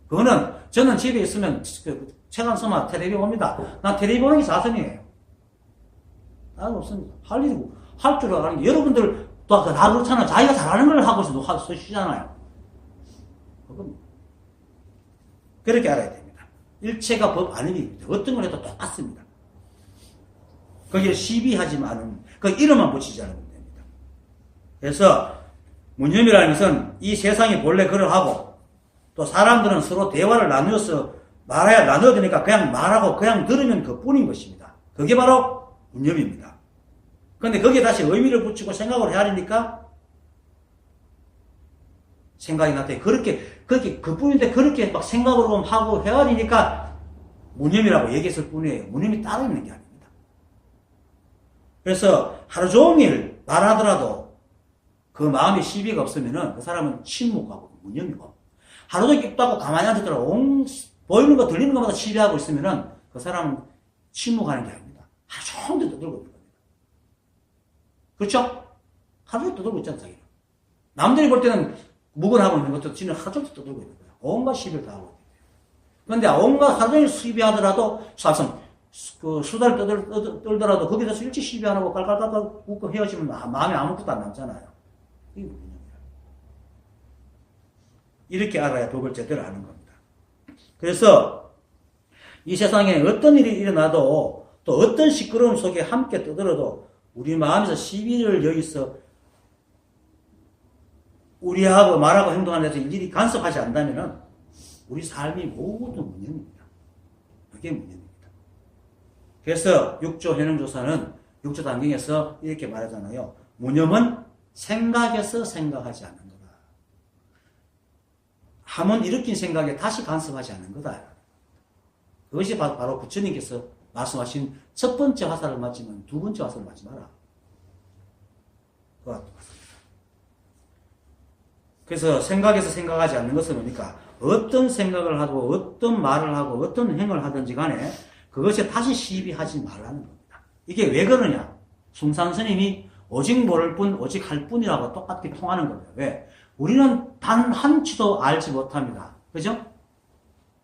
그거는 저는 집에 있으면 체간서마 텔레비 봅니다. 난 텔레비 보는 게 자선이에요. 나는 없습니다. 할 일이고 할 줄 아는 게 여러분들 다 그렇잖아요. 자기가 잘하는 걸 하고 쓰시잖아요. 그렇게 알아야 됩니다. 일체가 법 아닙니다. 어떤 걸 해도 똑같습니다. 거기에 시비하지만은 그 이름만 붙이지 않으면 됩니다. 그래서 무념이라는 것은 이 세상이 본래 그러하고 또 사람들은 서로 대화를 나누어서 말해야 나눠야 되니까 그냥 말하고 그냥 들으면 그뿐인 것입니다. 그게 바로 무념입니다. 그런데 거기에 다시 의미를 붙이고 생각을 해야 하니까 생각이 나타나요. 그렇게 그뿐인데 그렇게 막 생각으로 하고 헤아리니까 무념이라고 얘기했을 뿐이에요. 무념이 따로 있는 게 아닙니다. 그래서 하루 종일 말하더라도 그 마음에 시비가 없으면은 그 사람은 침묵하고 무념이고, 하루 종일 입 닫고 가만히 앉았더라도 보이는 거 들리는 것마다 시비하고 있으면은 그 사람은 침묵하는 게 아닙니다. 하루 종일 떠들고 있는 겁니다. 그렇죠? 하루 종일 떠들고 있잖아, 자기는. 남들이 볼 때는 묵은하고 있는 것도 지는 하루 종일 떠들고 있는 거야. 온갖 시비를 다 하고 있는 거야. 그런데 온갖 하루 종일 시비하더라도 수다를 떨더라도 거기에 대해서 일찍 시비 안 하고 깔깔깔깔 웃고 헤어지면 마음에 아무것도 안 남잖아요. 이게 무념이야. 이렇게 알아야 법을 제대로 아는 겁니다. 그래서 이 세상에 어떤 일이 일어나도 또 어떤 시끄러움 속에 함께 떠들어도 우리 마음에서 시비를 여기서 우리하고 말하고 행동하는 데서 일일이 간섭하지 않는다면 우리 삶이 모두 무념입니다. 그게 무념입니다. 그래서 6조 현행조사는 6조 단경에서 이렇게 말하잖아요. 무념은 생각에서 생각하지 않는 거다. 한번 일으킨 생각에 다시 간섭하지 않는 거다. 그것이 바로 부처님께서 말씀하신 첫 번째 화살을 맞으면 두 번째 화살을 맞지 마라. 그와 똑같습니다. 그래서 생각에서 생각하지 않는 것은 뭡니까? 어떤 생각을 하고 어떤 말을 하고 어떤 행을 하든지 간에 그것에 다시 시비하지 말라는 겁니다. 이게 왜 그러냐? 숭산 스님이 오직 모를 뿐 오직 할 뿐이라고 똑같게 통하는 겁니다. 왜? 우리는 단 한치도 알지 못합니다. 그죠?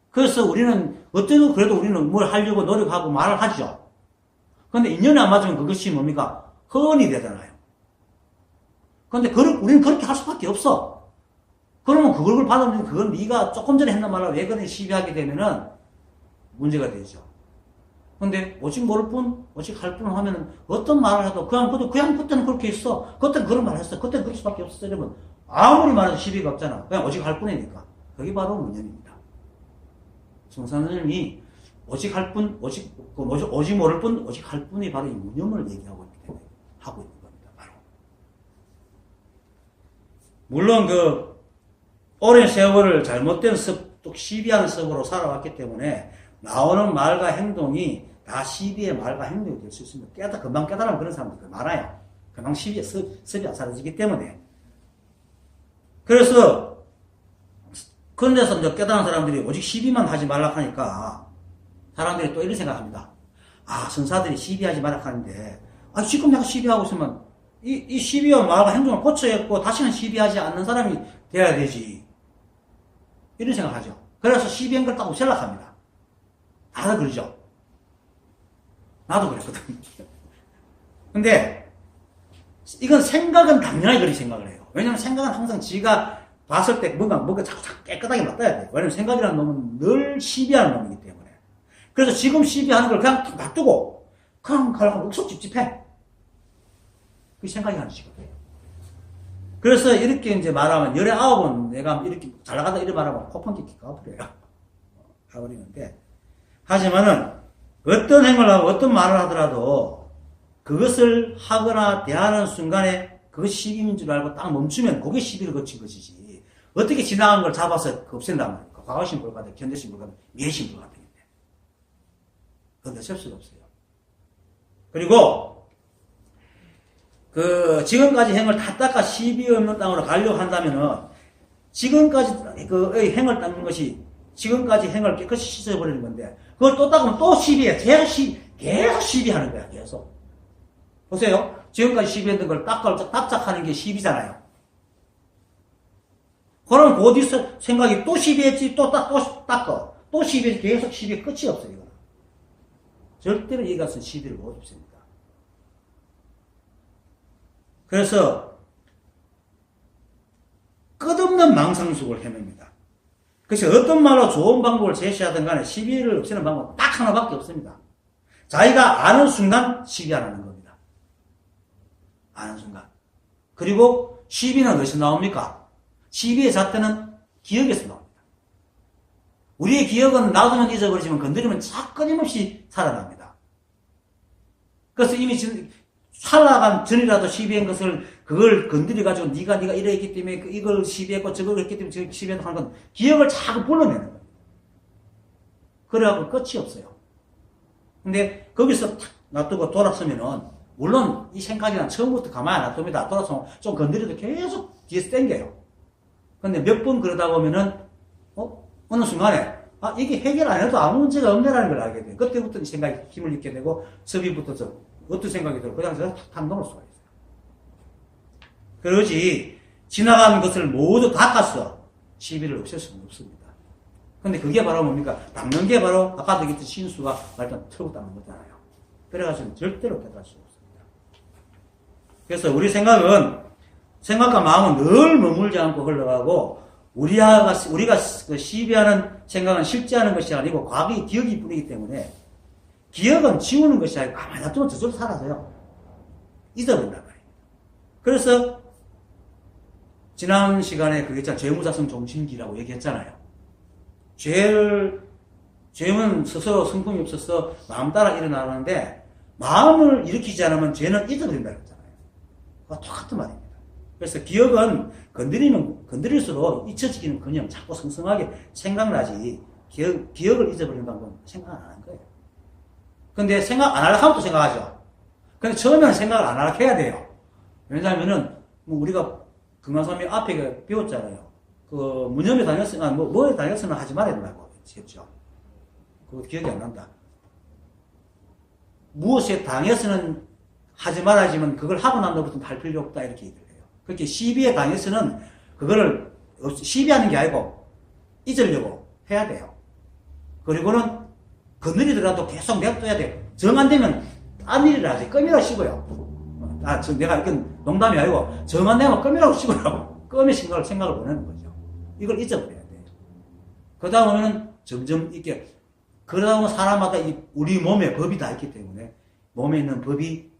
그래서 우리는 어때도 그래도 우리는 뭘 하려고 노력하고 말을 하죠. 그런데 인연이 안 맞으면 그것이 뭡니까? 허언이 되잖아요. 그런데 우리는 그렇게 할 수밖에 없어. 그러면 그걸 받으면 그건 네가 조금 전에 했는 말을 왜 그래 시비하게 되면은 문제가 되죠. 근데 오직 모를 뿐, 오직 할 뿐 하면은 어떤 말을 해도 그냥 그때는 그렇게 했어. 그때는 그런 말을 했어. 그때는 그럴 수밖에 없어. 이러면 아무리 말해도 시비가 없잖아. 그냥 오직 할 뿐이니까. 그게 바로 무념입니다. 성산스님이 오직 할 뿐, 오직 모를 뿐, 오직 할 뿐이 바로 이 무념을 얘기하고 있기 때문에 하고 있는 겁니다. 바로. 물론 오랜 세월을 잘못된 또 시비하는 습으로 살아왔기 때문에 나오는 말과 행동이 다 시비의 말과 행동이 될 수 있습니다. 금방 깨달으면 그런 사람들 많아요. 금방 시비에 습이 안 사라지기 때문에. 그래서 그런 데서 이제 깨달은 사람들이 오직 시비만 하지 말라 하니까 사람들이 또 이런 생각합니다. 아, 선사들이 시비하지 말라 하는데 지금 내가 시비하고 있으면 이 시비와 말과 행동을 고쳐야겠고 다시는 시비하지 않는 사람이 돼야 되지. 이런 생각하죠. 그래서 시비한 걸 딱 없앨락합니다. 다들 그러죠. 나도 그랬거든. 근데 이건 생각은 당연하게 그렇게 생각을 해요. 왜냐면 생각은 항상 지가 봤을 때 뭔가 자꾸 깨끗하게 맞다야 돼요. 왜냐면 생각이라는 놈은 늘 시비하는 놈이기 때문에. 그래서 지금 시비하는 걸 그냥 놔두고 그냥 가려고 억속 찝찝해. 그게 생각이 하는 식이에요. 그래서 이렇게 이제 말하면 19번 내가 이렇게 잘 나가다 이렇게 말하면 코판기 까버려요. 가버리는데. 하지만은 어떤 행을 하고 어떤 말을 하더라도 그것을 하거나 대하는 순간에 그것이 시비인 줄 알고 딱 멈추면 그게 시비를 거친 것이지. 어떻게 지나간 걸 잡아서 없앤단 말이에요. 과거신 불가능, 현대신 불가능, 미래신 불가능인데. 그건 어쩔 수가 없어요. 그리고 지금까지 행을 다 닦아 시비 없는 땅으로 가려고 한다면은 지금까지 행을 닦는 것이 지금까지 행을 깨끗이 씻어버리는 건데 그걸 또 닦으면 또 시비해. 계속 시비하는 거야. 계속. 보세요. 지금까지 시비했던 걸 닦자하는 게 시비잖아요. 그럼 그 어디서 생각이 또 시비했지, 또 닦어. 또 시비했지, 계속 시비에 끝이 없어요. 이거는. 절대로 이 것은 시비를 못 없습니다. 그래서 끝없는 망상숙을 헤맵니다. 그래서 어떤 말로 좋은 방법을 제시하든 간에 시비를 없애는 방법은 딱 하나밖에 없습니다. 자기가 아는 순간 시비 안 하는 겁니다. 아는 순간. 그리고 시비는 어디서 나옵니까? 시비의 잣대는 기억에서 나옵니다. 우리의 기억은 놔두면 잊어버리지만 건드리면 끊임없이 살아납니다. 그래서 이미 살아간 전이라도 시비한 것을 그걸 건드려가지고 네가 이래 했기 때문에 이걸 시비했고 저걸 했기 때문에 저걸 시비했고 하는 건 기억을 자꾸 불러내는 거예요. 그래갖고 끝이 없어요. 근데 거기서 탁 놔두고 돌아서면은 물론 이 생각이란 처음부터 가만히 놔둡니다. 돌아서 좀 건드려도 계속 뒤에서 땡겨요. 근데 몇 번 그러다 보면은 어느 순간에 이게 해결 안 해도 아무 문제가 없네라는 걸 알게 돼요. 그때부터 이 생각이 힘을 잃게 되고 섭이부터 어떤 생각이 들고 그냥 탁 놓을 수가 있어요. 그러지 지나간 것을 모두 닦아서 시비를 없앨 수는 없습니다. 근데 그게 바로 뭡니까? 닦는 게 바로 아까도 얘기했던 신수가 말단 털고 닦는 거잖아요. 그래가지고 절대로 깨달을 수 없습니다. 그래서 우리 생각과 마음은 늘 머물지 않고 흘러가고 우리가 그 시비하는 생각은 실제하는 것이 아니고 과거의 기억이 뿐이기 때문에 기억은 지우는 것이 아니고 가만히 놔두면 저절로 사라져요. 잊어버린단 말이에요. 그래서 지난 시간에 그 있잖아요. 죄무자성 종신기라고 얘기했잖아요. 죄는 스스로 성품이 없어서 마음 따라 일어나는데 마음을 일으키지 않으면 죄는 잊어버린다고 했잖아요. 그거 똑같은 말입니다. 그래서 기억은 건드릴수록 잊혀지기는커녕 자꾸 성성하게 생각나지 기억을 잊어버리는 방법은 생각 안 하는 거예요. 근데 생각 안 하려고 하면 또 생각하죠. 근데 처음에는 생각을 안 하려고 해야 돼요. 왜냐하면은 우리가 금강산미 앞에 배웠잖아요. 그 무념에 다녔으나 뭐에 다녔으나 하지 말아야 된다고 했죠. 그거 기억이 안 난다. 무엇에 당해서는 하지 말아야지만 그걸 하고 난 다음부터는 할 필요 없다 이렇게 얘기를 해요. 그렇게 시비에 당해서는 그거를 시비하는 게 아니고 잊으려고 해야 돼요. 그리고는 건드리더라도 계속 냅둬야 돼요. 정 안 되면 딴 일이라 하지 껌이라고 씹어요. 내가 이건 농담이 아니고 정 안 되면 껌이라고 씹어요. 껌의 생각을 보내는 거죠. 이걸 잊어버려야 돼요. 그러다 보면 점점 이렇게 그러다 보면 사람마다 우리 몸에 법이 다 있기 때문에 몸에 있는 법이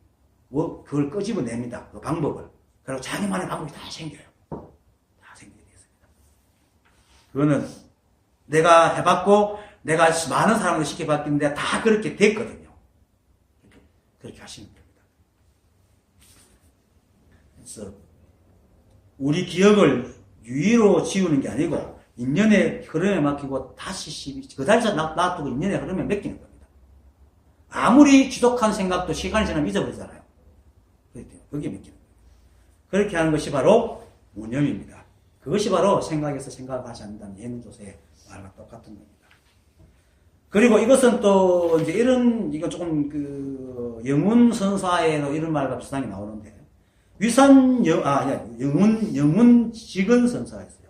그걸 끄집어냅니다. 그 방법을. 그리고 자기만의 방법이 다 생겨요. 다 생기게 되었습니다. 그거는 내가 해봤고 내가 많은 사람들 시켜봤는데 다 그렇게 됐거든요. 그렇게 하시면 됩니다. 그래서 우리 기억을 유의로 지우는 게 아니고 인연의 흐름에 맡기고 다시 그 자리에서 놔두고 인연의 흐름에 맡기는 겁니다. 아무리 지독한 생각도 시간이 지나면 잊어버리잖아요. 거기에 맡기는 겁니다. 그렇게 하는 것이 바로 무념입니다. 그것이 바로 생각에서 생각을 하지 않는다는 예문조서의 말과 똑같은 겁니다. 그리고 이것은 또 이제 이건 조금 영훈선사에도 이런 말과 비슷하게 나오는데 영훈직언선사가 있어요.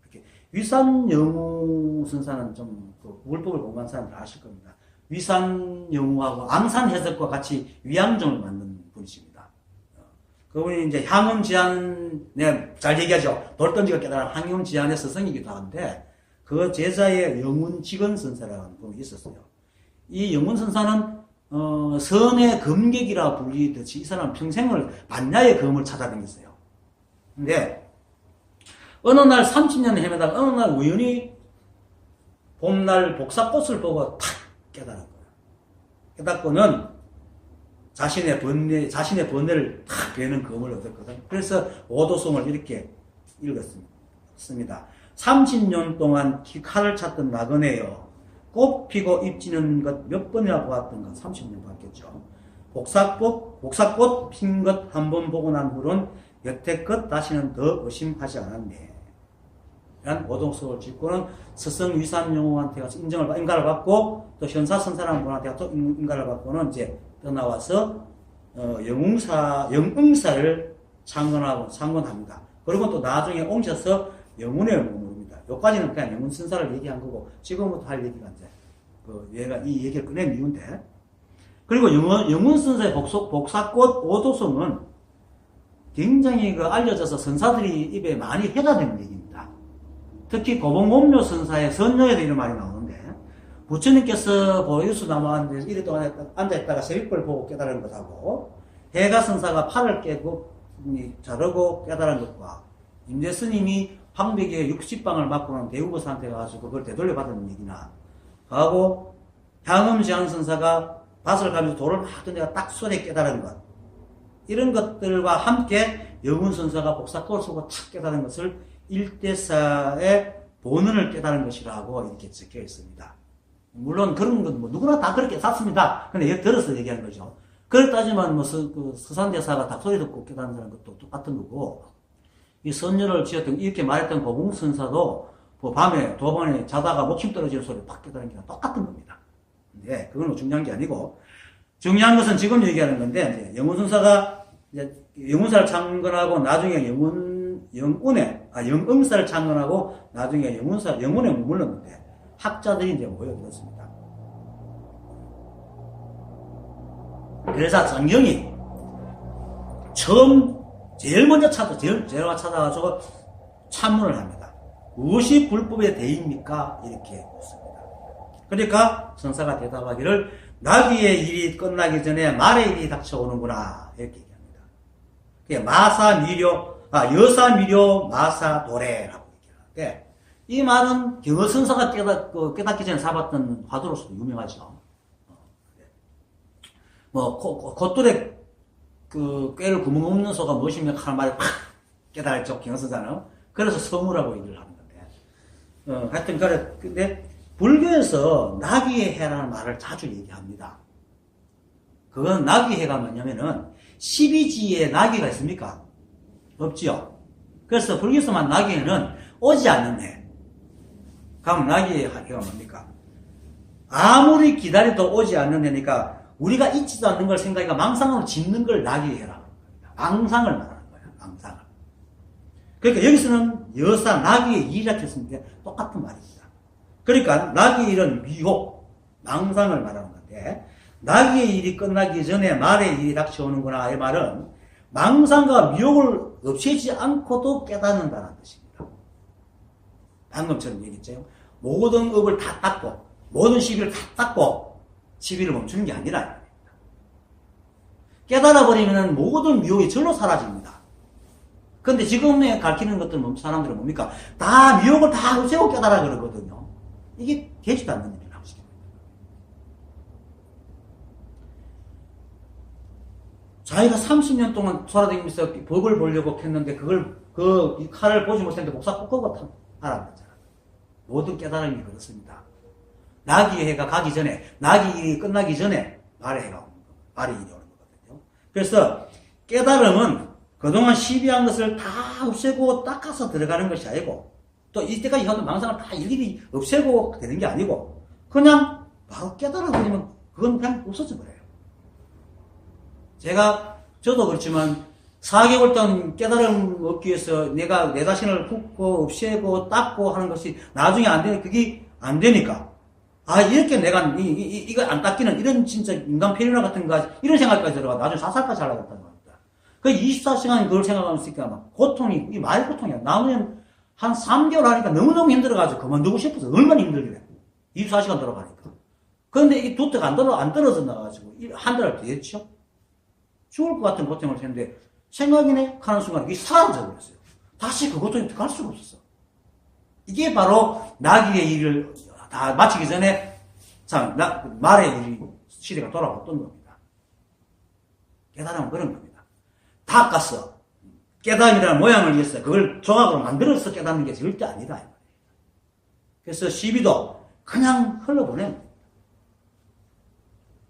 이렇게 위산영우선사는 좀 물법을 공부한 사람들 아실 겁니다. 위산영우하고 앙산해석과 같이 위양정을 만든 분이십니다. 그분이 이제 향음지안, 네, 잘 얘기하죠. 돌던지가 깨달은 향음지안의 스승이기도 한데, 그 제자의 영훈직언선사라는 분이 있었어요. 이 영훈선사는, 선의 검객이라 불리듯이 이 사람은 평생을 반야의 검을 찾아다녔어요. 근데, 어느 날 30년을 헤매다가 어느 날 우연히 봄날 복사꽃을 보고 탁 깨달은 거예요. 깨닫고는 자신의 번뇌를 탁 베는 검을 얻었거든요. 그래서 오도송을 이렇게 읽었습니다. 30년 동안 칼을 찾던 나그네여 꽃 피고 잎지는 것 몇 번이나 보았던 것 30년 봤겠죠. 복사꽃 핀 것 한 번 보고 난 후론 여태껏 다시는 더 의심하지 않았네. 이런 오도송을 짓고는 스승 위산영우한테 가서 인가를 받고 또 현사선사라는 분한테 또 인가를 받고는 이제 떠나와서 영응사를 창건합니다. 그리고 또 나중에 옮겨서 영훈에 머무릅니다. 여기까지는 그냥 영훈선사를 얘기한 거고 지금부터 할 얘기가 이제 얘가 이 얘기를 꺼낸 이유인데, 그리고 영훈선사의 복사꽃 오도송은 굉장히 알려져서 선사들이 입에 많이 해가 되는 얘기입니다. 특히 고봉원묘 선사의 선녀에도 이런 말이 나오는데, 부처님께서 보유수 나무하는데 이리 동안 앉아있다가 새벽별 보고 깨달은 것하고, 해가 선사가 팔을 깨고 자르고 깨달은 것과, 임대 스님이 황백에 60방을 맞고 난 대우보사한테 가가지고 그걸 되돌려 받은 얘기나, 하고 향음지향 선사가 밭을 가면서 돌을 막 던져가 딱 손에 깨달은 것, 이런 것들과 함께 영훈 선사가 복사골 쏘고 탁 깨달은 것을 일대사의 본원을 깨달은 것이라고 이렇게 적혀 있습니다. 물론 그런 건 누구나 다 그렇게 샀습니다. 근데 여기 들어서 얘기하는 거죠. 그렇다지만 서산대사가 닭소리 듣고 깨달은 사람 것도 똑같은 거고, 이 선녀를 지었던 이렇게 말했던 고궁선사도 밤에 도반에 자다가 목숨 떨어지는 소리 팍 깨달은 게 똑같은 겁니다. 네, 그건 중요한 게 아니고, 중요한 것은 지금 얘기하는 건데, 이제 영훈선사가 이제 영훈사를 창건하고 나중에 영응사를 창건하고 나중에 영훈에 머물렀는데, 학자들이 이제 모여들었습니다. 그래서 정경이 제일 먼저 찾아가지고 참문을 합니다. 무엇이 불법의 대입니까? 이렇게 묻습니다. 그러니까 선사가 대답하기를 나귀의 일이 끝나기 전에 말의 일이 닥쳐오는구나 이렇게 얘기합니다. 그게 여사미료 마사도래라고 얘기하는데, 이 말은 경허선사가 깨닫기 전에 잡았던 화두로서도 유명하죠. 콧돌에 꾀를 구멍 없는 소가 무엇이며 하는 말을 팍 깨달았죠, 경허선사는. 그래서 성우라고 얘기를 하는 건데. 하여튼, 근데, 불교에서 나귀의 해라는 말을 자주 얘기합니다. 그건 나귀해가 뭐냐면은, 12지에 나귀가 있습니까? 없지요. 그래서 불교에서만 나귀해는 오지 않는 해. 그럼 나귀의 해가 뭡니까? 아무리 기다려도 오지 않는 해니까, 우리가 있지도 않는 걸 생각하니까 망상으로 짓는 걸 나귀의 해라고 합니다. 망상을 말하는 거예요, 망상을. 그러니까 여기서는 여사, 나귀의 일이라고 했으니까 똑같은 말입니다. 그러니까 나귀의 일은 미혹, 망상을 말하는 건데, 나귀의 일이 끝나기 전에 말의 일이 닥쳐오는구나. 이 말은 망상과 미혹을 없애지 않고도 깨닫는다는 뜻입니다. 방금처럼 얘기했죠. 모든 업을 다 닦고, 모든 시비를 다 닦고, 시비를 멈추는 게 아니라, 깨달아버리면 모든 미혹이 절로 사라집니다. 근데 지금에 가르치는 것들은 사람들은 뭡니까? 다 미혹을 다 없애고 깨달아 그러거든요. 이게 되지도 않는 일이라고 시킵니다. 자기가 30년 동안 돌아다니면서 법을 보려고 했는데 이 칼을 보지 못했는데 목사 꺾고 알아봤잖아. 모든 깨달음이 그렇습니다. 나귀의 해가 가기 전에, 나귀 일이 끝나기 전에 말의 해가 오는 거, 말의 일이 오는 거거든요. 그래서 깨달음은 그동안 시비한 것을 다 없애고 닦아서 들어가는 것이 아니고, 또 이때까지 해왔던 망상을 다 일일이 없애고 되는 게 아니고, 그냥 바로 깨달아버리면 그건 그냥 없어져 버려요. 저도 그렇지만 4개월 동안 깨달음 얻기 위해서 내가 내 자신을 굽고 없애고 닦고 하는 것이 나중에 그게 안 되니까, 이렇게 내가 이거 안 닦이는 이런 진짜 인간 폐륜화 같은 거, 이런 생각까지 들어가 나중에 사살까지 하려고 했다는 겁니다. 그 24시간 그걸 생각하면서 막 고통이, 이 말 고통이야. 나는 한 3개월 하니까 너무너무 힘들어가지고 그만두고 싶어서 얼마나 힘들길래. 24시간 들어가니까. 그런데 이 도트가 안 떨어져 나가지고 한 달 됐죠? 죽을 것 같은 고통을 했는데 생각이네 하는 순간 이게 사라져 버렸어요. 다시 그 고통이 갈 수가 없었어. 이게 바로 나귀의 일을 다 마치기 전에 말의 일이 시대가 돌아왔던 겁니다. 깨달음은 그런 겁니다. 닦았어. 깨달음이라는 모양을 위해서 그걸 종합으로 만들어서 깨닫는 게 절대 아니다. 그래서 시비도 그냥 흘러보내는 겁니다.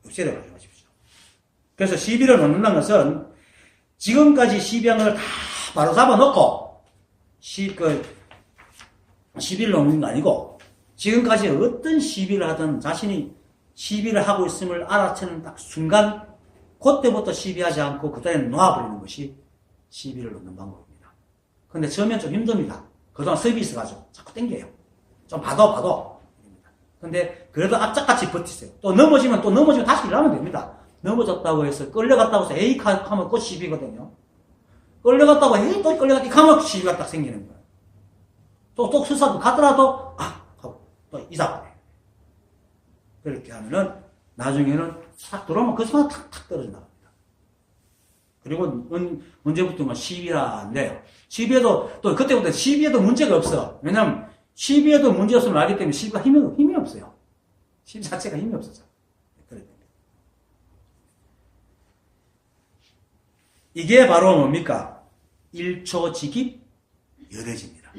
육세를 가져가십시오. 그래서 시비를 놓는다는 것은 지금까지 시비한 걸 다 바로 잡아놓고 시비를 놓는 거 아니고, 지금까지 어떤 시비를 하든 자신이 시비를 하고 있음을 알아채는 딱 순간 그때부터 시비하지 않고 그다음에 놓아버리는 것이 시비를 놓는 방법입니다. 근데 처음엔 좀 힘듭니다. 그동안 섭이 있어가지고 자꾸 땡겨요. 좀 봐도. 근데 그래도 악착같이 버티세요. 또 넘어지면 다시 일하면 됩니다. 넘어졌다고 해서 끌려갔다고 해서 에이카 하면 그 시비거든요. 끌려갔다고 해, 또 끌려갔다. 가면 시비가 딱 생기는 거야. 또 수사도 가더라도, 하고 또 이사버려. 그렇게 하면은, 나중에는 탁 들어오면 그 순간 탁탁 떨어져 나갑니다. 그리고 언제부턴가 시비라 안 돼요. 시비에도, 또 그때부터 시비에도 문제가 없어. 왜냐면, 시비에도 문제 없으면 알기 때문에 시비가 힘이 없어요. 시비 자체가 힘이 없어서. 이게 바로 뭡니까? 일초직입 열애지입니다.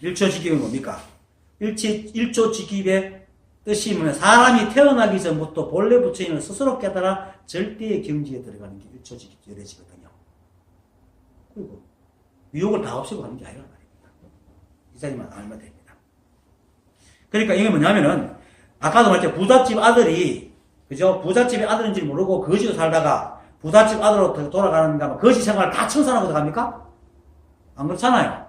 일초직입은 뭡니까? 일초직입의 뜻이 뭐냐? 사람이 태어나기 전부터 본래 부처님을 스스로 깨달아 절대의 경지에 들어가는 게 일초직입 열애지거든요. 그리고 유혹을 다 없애고 가는 게 아니란 말입니다. 이사님만 알면 됩니다. 그러니까 이게 뭐냐면은 아까도 말했죠. 부잣집 아들이 그죠? 부잣집의 아들인지 모르고 거지로 살다가 부잣집 아들로 돌아가는가, 거지 생활 다 청산하고 들어갑니까? 안 그렇잖아요.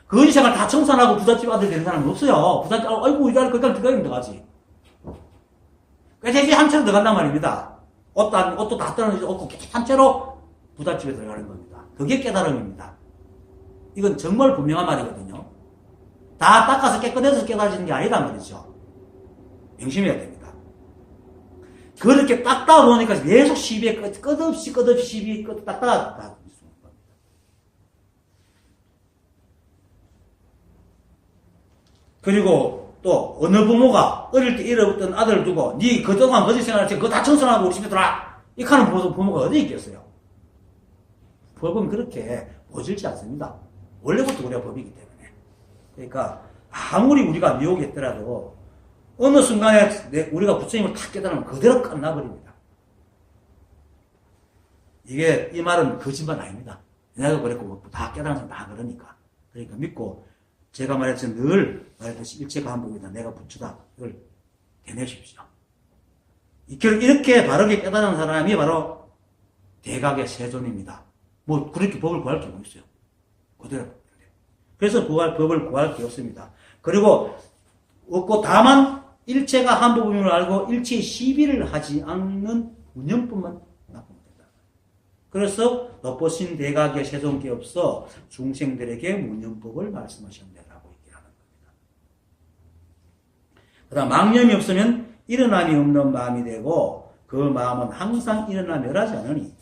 거지 생활 다 청산하고 부잣집 아들 되는 사람은 없어요. 부잣집, 아이고, 이거 그냥 들어가지. 꾀재지 한 채로 들어간단 말입니다. 옷도 다 떨어지고, 깨끗한 채로 부잣집에 들어가는 겁니다. 그게 깨달음입니다. 이건 정말 분명한 말이거든요. 다 닦아서 깨끗해서 깨달아지는 게 아니란 말이죠. 명심해야 됩니다. 그렇게 닦다 보니까 계속 시비에 끝없이 시비 닦다가 있습니다. 그리고 또 어느 부모가 어릴 때 잃어버렸던 아들을 두고 니 그동안 거짓 생활했지 그거 다 청산하고 우리 집에 들어와 이렇게 하는 부모가 어디 있겠어요. 법은 그렇게 보질지 않습니다. 원래부터 우리가 법이기 때문에. 그러니까 아무리 우리가 미혹했더라도 어느 순간에 우리가 부처님을 탁 깨달으면 그대로 끝나버립니다. 이 말은 거짓말 아닙니다. 내가 그랬고, 다 깨달은 사람 다 그러니까. 그러니까 믿고, 제가 말했듯이 늘 말했듯이 일체가 한복이다. 내가 부처다. 이걸 해내십시오. 이렇게 바르게 깨달은 사람이 바로 대각의 세존입니다. 뭐, 그렇게 법을 구할 게 뭐 있어요. 그대로. 그래서 법을 구할 게 없습니다. 그리고, 없고, 다만, 일체가 한 부분을 알고 일체의 시비를 하지 않는 운영뿐만 나쁘면 된다. 그래서 높으신 대각의 세존께 없어 중생들에게 문영법을 말씀하셨네라고 얘기하는 겁니다. 그 다음 망념이 없으면 일어남이 없는 마음이 되고 그 마음은 항상 일어나 멸하지 않으니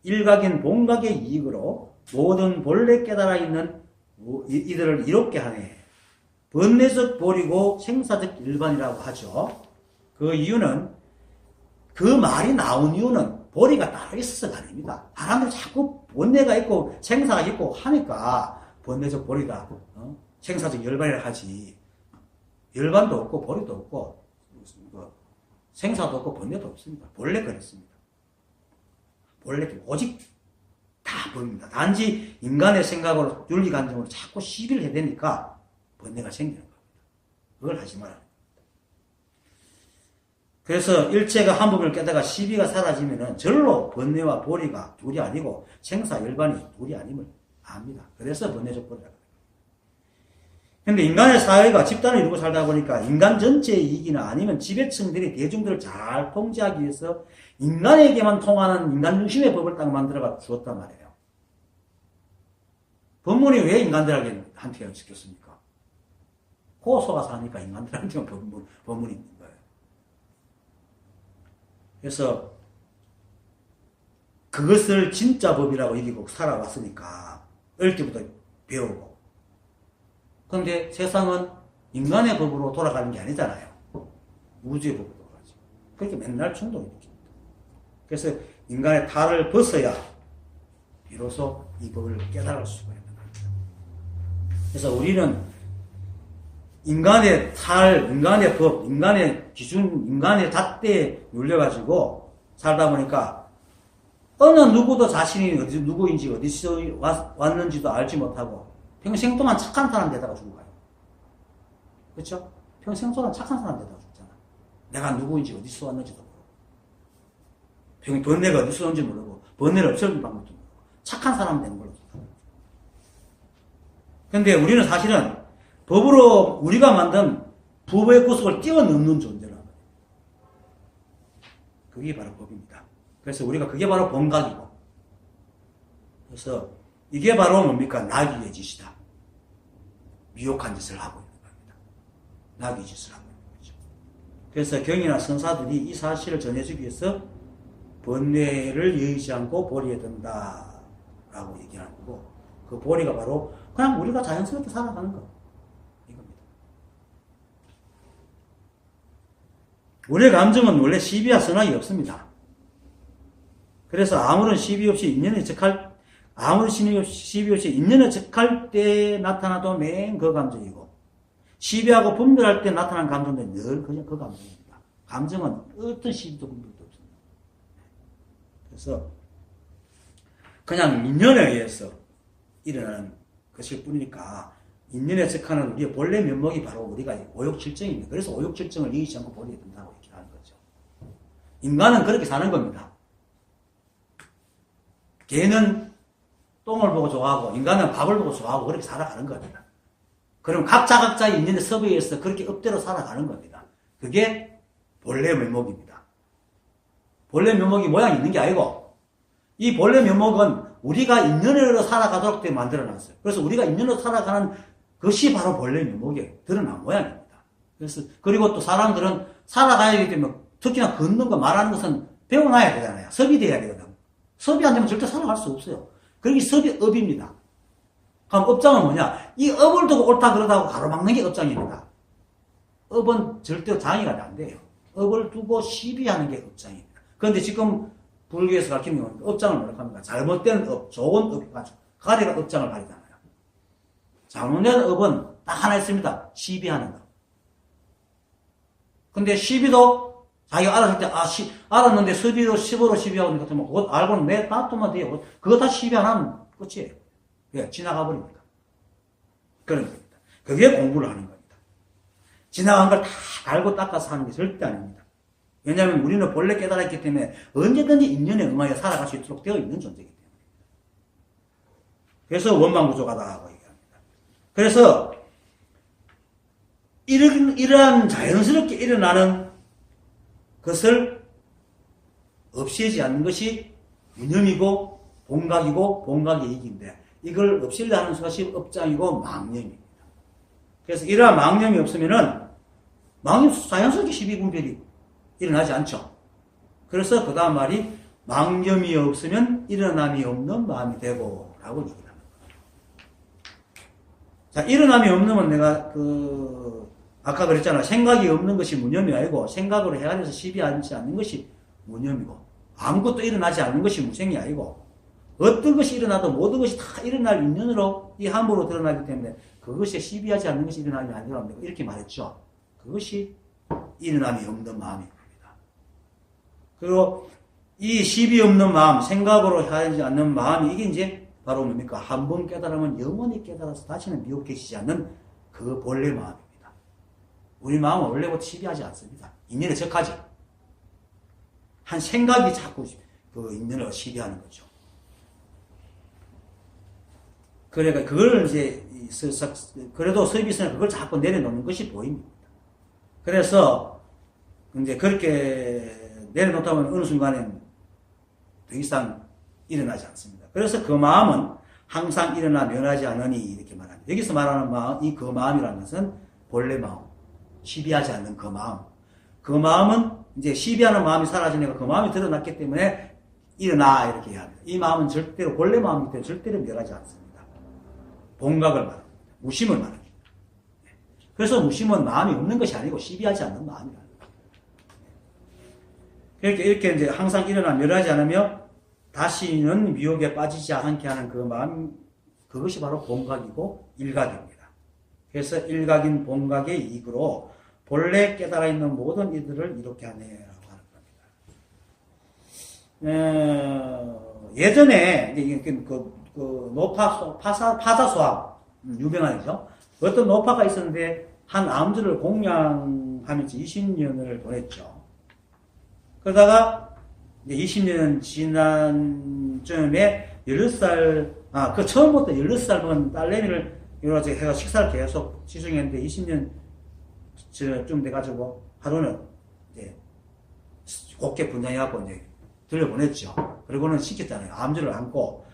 일각인 본각의 이익으로 모든 본래 깨달아 있는 이들을 이롭게 하네. 번뇌적 보리고 생사적 일반이라고 하죠. 그 이유는 그 말이 나온 이유는 보리가 따로 있어서가 아닙니다. 사람들이 자꾸 번뇌가 있고 생사가 있고 하니까 번뇌적 보리다 생사적 열반이라 하지. 열반도 없고 보리도 없고 생사도 없고 번뇌도 없습니다. 본래 그랬습니다. 본래 오직 다 법입니다. 단지 인간의 생각으로 윤리감정으로 자꾸 시비를 해대니까 번뇌가 생기는 겁니다. 그걸 하지 말아야 됩니다. 그래서 일체가 한 부분을 깨다가 시비가 사라지면은 절로 번뇌와 보리가 둘이 아니고 생사열반이 둘이 아님을 압니다. 그래서 번뇌적 보리라고 합니다. 그런데 인간의 사회가 집단을 이루고 살다 보니까 인간 전체의 이익이나 아니면 지배층들이 대중들을 잘 통제하기 위해서 인간에게만 통하는 인간 중심의 법을 딱 만들어 주었단 말이에요. 법문이 왜 인간들한테 시켰습니까? 고소가 사니까 인간들한테만 법문이 있는 거예요. 그래서 그것을 진짜 법이라고 여기고 살아왔으니까 어릴 때부터 배우고. 그런데 세상은 인간의 법으로 돌아가는 게 아니잖아요. 우주의 법으로 돌아가죠. 그렇게 맨날 충돌이 일으킵니다. 그래서 인간의 탈을 벗어야 비로소 이 법을 깨달을 수가 있는 겁니다. 그래서 우리는 인간의 탈, 인간의 법, 인간의 기준, 인간의 잣대에 눌려가지고 살다 보니까 어느 누구도 자신이 누구인지 어디서 왔는지도 알지 못하고 평생 동안 착한 사람 되다가 죽어가요. 그렇죠? 평생 동안 착한 사람 되다가 죽잖아. 내가 누구인지 어디서 왔는지도 모르고 번뇌가 어디서 온지 모르고 번뇌를 없애는 방법도 모르고 착한 사람 되는 걸로 죽잖아. 근데 우리는 사실은 법으로 우리가 만든 부부의 구속을 뛰어넘는 존재라는 거예요. 그게 바로 법입니다. 그래서 우리가 그게 바로 본각이고 그래서 이게 바로 뭡니까? 나귀의 짓이다. 미혹한 짓을 하고 있는 겁니다. 나귀 짓을 하고 있는 거죠. 그래서 경이나 선사들이 이 사실을 전해주기 위해서 번뇌를 여의지 않고 보리에 든다라고 얘기하는 거고, 그 보리가 바로 그냥 우리가 자연스럽게 살아가는 거. 이겁니다. 우리의 감정은 원래 시비와 선악이 없습니다. 그래서 아무런 시비 없이 인연에 적할 때 나타나도 맨 그 감정이고, 시비하고 분별할 때 나타난 감정도 늘 그냥 그 감정입니다. 감정은 어떤 시비도 분별도 없습니다. 그래서 그냥 인연에 의해서 일어나는 것일 뿐이니까, 인연에 적하는 우리의 본래 면목이 바로 우리가 오욕칠정입니다. 그래서 오욕칠정을 이기지 않고 보리에 든다고 이렇게 하는 거죠. 인간은 그렇게 사는 겁니다. 개는 똥을 보고 좋아하고 인간은 밥을 보고 좋아하고 그렇게 살아가는 겁니다. 그럼 각자의 인연의 섭외에 의해서 그렇게 읍대로 살아가는 겁니다. 그게 본래 면목입니다. 본래 면목이 모양이 있는 게 아니고, 이 본래 면목은 우리가 인연으로 살아가도록 만들어놨어요. 그래서 우리가 인연으로 살아가는 것이 바로 본래 면목이에요. 드러난 모양입니다. 그래서 그리고 또 사람들은 살아가야 되기 때문에 특히나 걷는 거 말하는 것은 배워놔야 되잖아요. 섭이 돼야 되거든. 섭이 안 되면 절대 살아갈 수 없어요. 그게 섭이 업입니다. 그럼 업장은 뭐냐? 이 업을 두고 옳다 그러다고 가로막는 게 업장입니다. 업은 절대로 장애가 안 돼요. 업을 두고 시비하는 게 업장입니다. 그런데 지금 불교에서 가르치는 건 업장을 뭐라고 합니까? 잘못된 업, 좋은 업 가지고 가리가 업장을 가리잖아요. 잘못된 업은 딱 하나 있습니다. 시비하는 것. 근데 시비도 자기가 알았을 때, 알았는데 섭이로 10으로 시비하고 있는 것 같으면 그것 알고는 내 놔두면 돼요. 그거 다 시비 안 하면 끝이에요. 예, 지나가 버립니다. 그런 겁니다. 그게 공부를 하는 겁니다. 지나간 걸 다 알고 닦아서 하는 게 절대 아닙니다. 왜냐하면 우리는 본래 깨달았기 때문에 언제든지 인연에 응하여 살아갈 수 있도록 되어 있는 존재이기 때문에. 그래서 원망부족하다고 얘기합니다. 그래서 이러한 자연스럽게 일어나는 것을 없애지 않는 것이 유념이고 본각이고 본각의 이익인데, 이걸 없애려 하는 것이 업장이고 망념입니다. 그래서 이러한 망념이 없으면은 자연스럽게 시비분별이 일어나지 않죠. 그래서 그 다음 말이 망념이 없으면 일어남이 없는 마음이 되고 라고 얘기를 합니다. 자, 일어남이 없는 건 내가 아까 그랬잖아. 생각이 없는 것이 무념이 아니고, 생각으로 헤아려서 시비하지 않는 것이 무념이고, 아무것도 일어나지 않는 것이 무생이 아니고, 어떤 것이 일어나도 모든 것이 다 일어날 인연으로 이 함으로 드러나기 때문에 그것이 시비하지 않는 것이 일어나지 아니라고 이렇게 말했죠. 그것이 일어남이 없는 마음입니다. 그리고 이 시비 없는 마음, 생각으로 헤아리지 않는 마음이 이게 이제 바로 뭡니까? 한 번 깨달으면 영원히 깨달아서 다시는 미혹되지 않는 그 본래 마음입니다. 우리 마음은 원래부터 시비하지 않습니다. 인연에 적하지. 한 생각이 자꾸 그 인연을 시비하는 거죠. 그러니까 그걸 이제 그래도 서비스는 그걸 자꾸 내려놓는 것이 보입니다. 그래서 이제 그렇게 내려놓다 보면 어느 순간엔 더 이상 일어나지 않습니다. 그래서 그 마음은 항상 일어나 면하지 않으니 이렇게 말합니다. 여기서 말하는 마음, 그 마음이라는 것은 본래 마음, 시비하지 않는 그 마음. 그 마음은 이제 시비하는 마음이 사라지니까 그 마음이 드러났기 때문에 일어나 이렇게 해야 합니다. 이 마음은 절대로 본래 마음이기 때문에 절대로 멸하지 않습니다. 본각을 말합니다. 무심을 말합니다. 그래서 무심은 마음이 없는 것이 아니고 시비하지 않는 마음이라는 거예요. 이렇게 이제 항상 일어나 멸하지 않으며 다시는 미혹에 빠지지 않게 하는 그 마음, 그것이 바로 본각이고 일각입니다. 그래서 일각인 본각의 이익으로 본래 깨달아 있는 모든 이들을 이렇게 하네라고 하는 겁니다. 예전에 파자소함 유명하죠. 어떤 노파가 있었는데 한 암주를 공양하면서 20년을 보냈죠. 그러다가 이제 20년 지난 쯤에 16살, 그 처음부터 16살 먹은 딸내미를 이렇게 해서 식사를 계속 지중했는데 20년 쯤 돼가지고 하루는 이제 곱게 분장해갖고 이제 들려보냈죠. 그리고는 시켰잖아요. 암주를 안고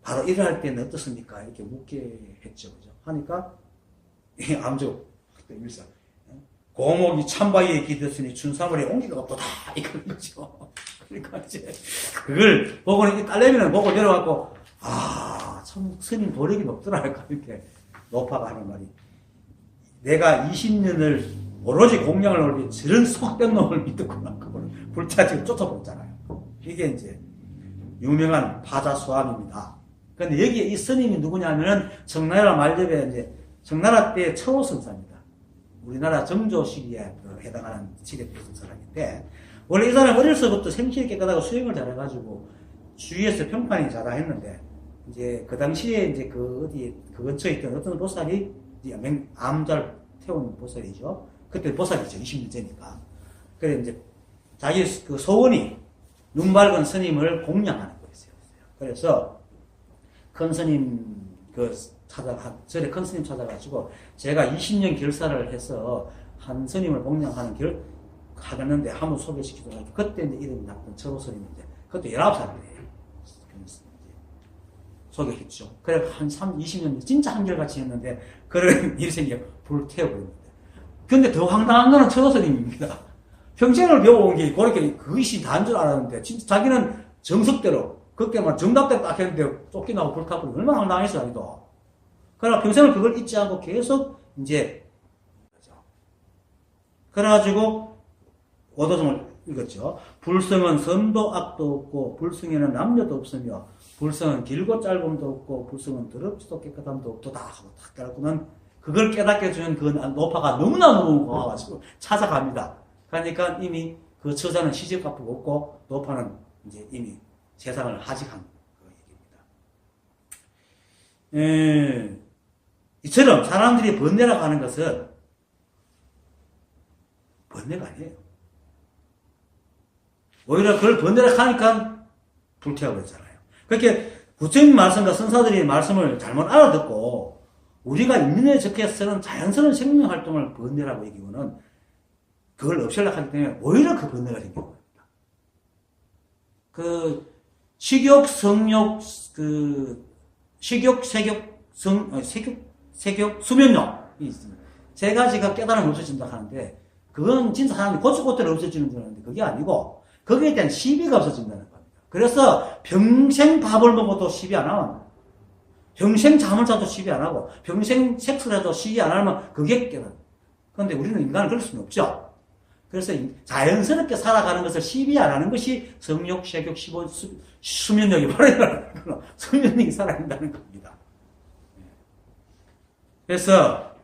바로 일어날 때는 어떻습니까? 이렇게 묻게 했죠. 그죠? 하니까, 암주, 일상. 고목이 참바위에 기댔으니 춘사물에 옹기가 없도다. 이거죠. 그러니까 이제, 그걸 보고는, 이 딸내미는 보고 내려갖고, 참, 스님 도력이 높더라. 이렇게, 노파가 하는 말이. 내가 20년을 오로지 공양을 올리 저런 속된 놈을 믿었구나. 그거를 불타지고 쫓아보잖아요. 이게 이제, 유명한 파자수암입니다. 근데 여기에 이 스님이 누구냐면은 청나라 말년에 이제 청나라 때 처우선사입니다. 우리나라 정조 시기에 해당하는 시기에 있던 사람인데 원래 이 사람 어릴 적부터 생실이 깨끗하고 수행을 잘해가지고 주위에서 평판이 자라했는데 이제 그 당시에 이제 그 어디 그 근처에 있던 어떤 보살이 암잘 태운 보살이죠. 그때 보살이죠. 20년 전이니까. 그래 이제 자기 그 소원이 눈 밝은 스님을 공양하는 거였어요. 그래서 큰 스님 절에 큰 스님 찾아가지고 제가 20년 결사를 해서 한 스님을 공양하는 하겠는데 한번 소개시키도록 하죠. 그때 이제 이름이 났던 처로 스님인데 그때 19살이에요. 소개했죠. 그래 한 20년 진짜 한결같이 했는데 그런 일이 생겨 불태워버립니다. 근데 더 황당한 거는 처로 스님입니다. 평생을 배워온 게 그렇게 그것이 다인 줄 알았는데 진짜 자기는 정석대로 그때만 정답대로 딱 했는데 쫓겨나고 불타고 얼마나 황당했어 자기도. 그러나 평생을 그걸 잊지 않고 계속 이제 그래가지고 오도성을 읽었죠. 불성은 선도 악도 없고 불성에는 남녀도 없으며 불성은 길고 짧음도 없고 불성은 더럽지도 깨끗함도 없도다 하고 딱 깨닫고는 그걸 깨닫게 해주는 그 노파가 너무 고마워가지고 찾아갑니다. 그러니까 이미 그 처자는 시집값도 없고 노파는 이제 이미 세상을 하직한 그 얘기입니다. 이처럼 사람들이 번뇌라고 하는 것은 번뇌가 아니에요. 오히려 그걸 번뇌라고 하니까 불태워버렸잖아요. 그렇게 부처님 말씀과 선사들이 말씀을 잘못 알아듣고 우리가 인연에 적혀서는 자연스러운 생명활동을 번뇌라고 얘기하고는 그걸 없애려고 하기 때문에 오히려 그 번뇌가 생기는 겁니다. 식욕, 성욕, 색욕, 수면욕이 있습니다. 세 가지가 깨달음이 없어진다 하는데, 그건 진짜 사람이 고추고대로 없어지는 줄 알았는데, 그게 아니고, 거기에 대한 시비가 없어진다는 겁니다. 그래서 평생 밥을 먹어도 시비 안 하면, 평생 잠을 자도 시비 안 하고, 평생 섹스를 해도 시비 안 하면, 그게 깨달음. 그런데 우리는 인간은 그럴 수는 없죠. 그래서 자연스럽게 살아가는 것을 시비 안 하는 것이 성욕, 색욕, 수면력이 바로 이라는 거는 수면력이 살아간다는 겁니다. 그래서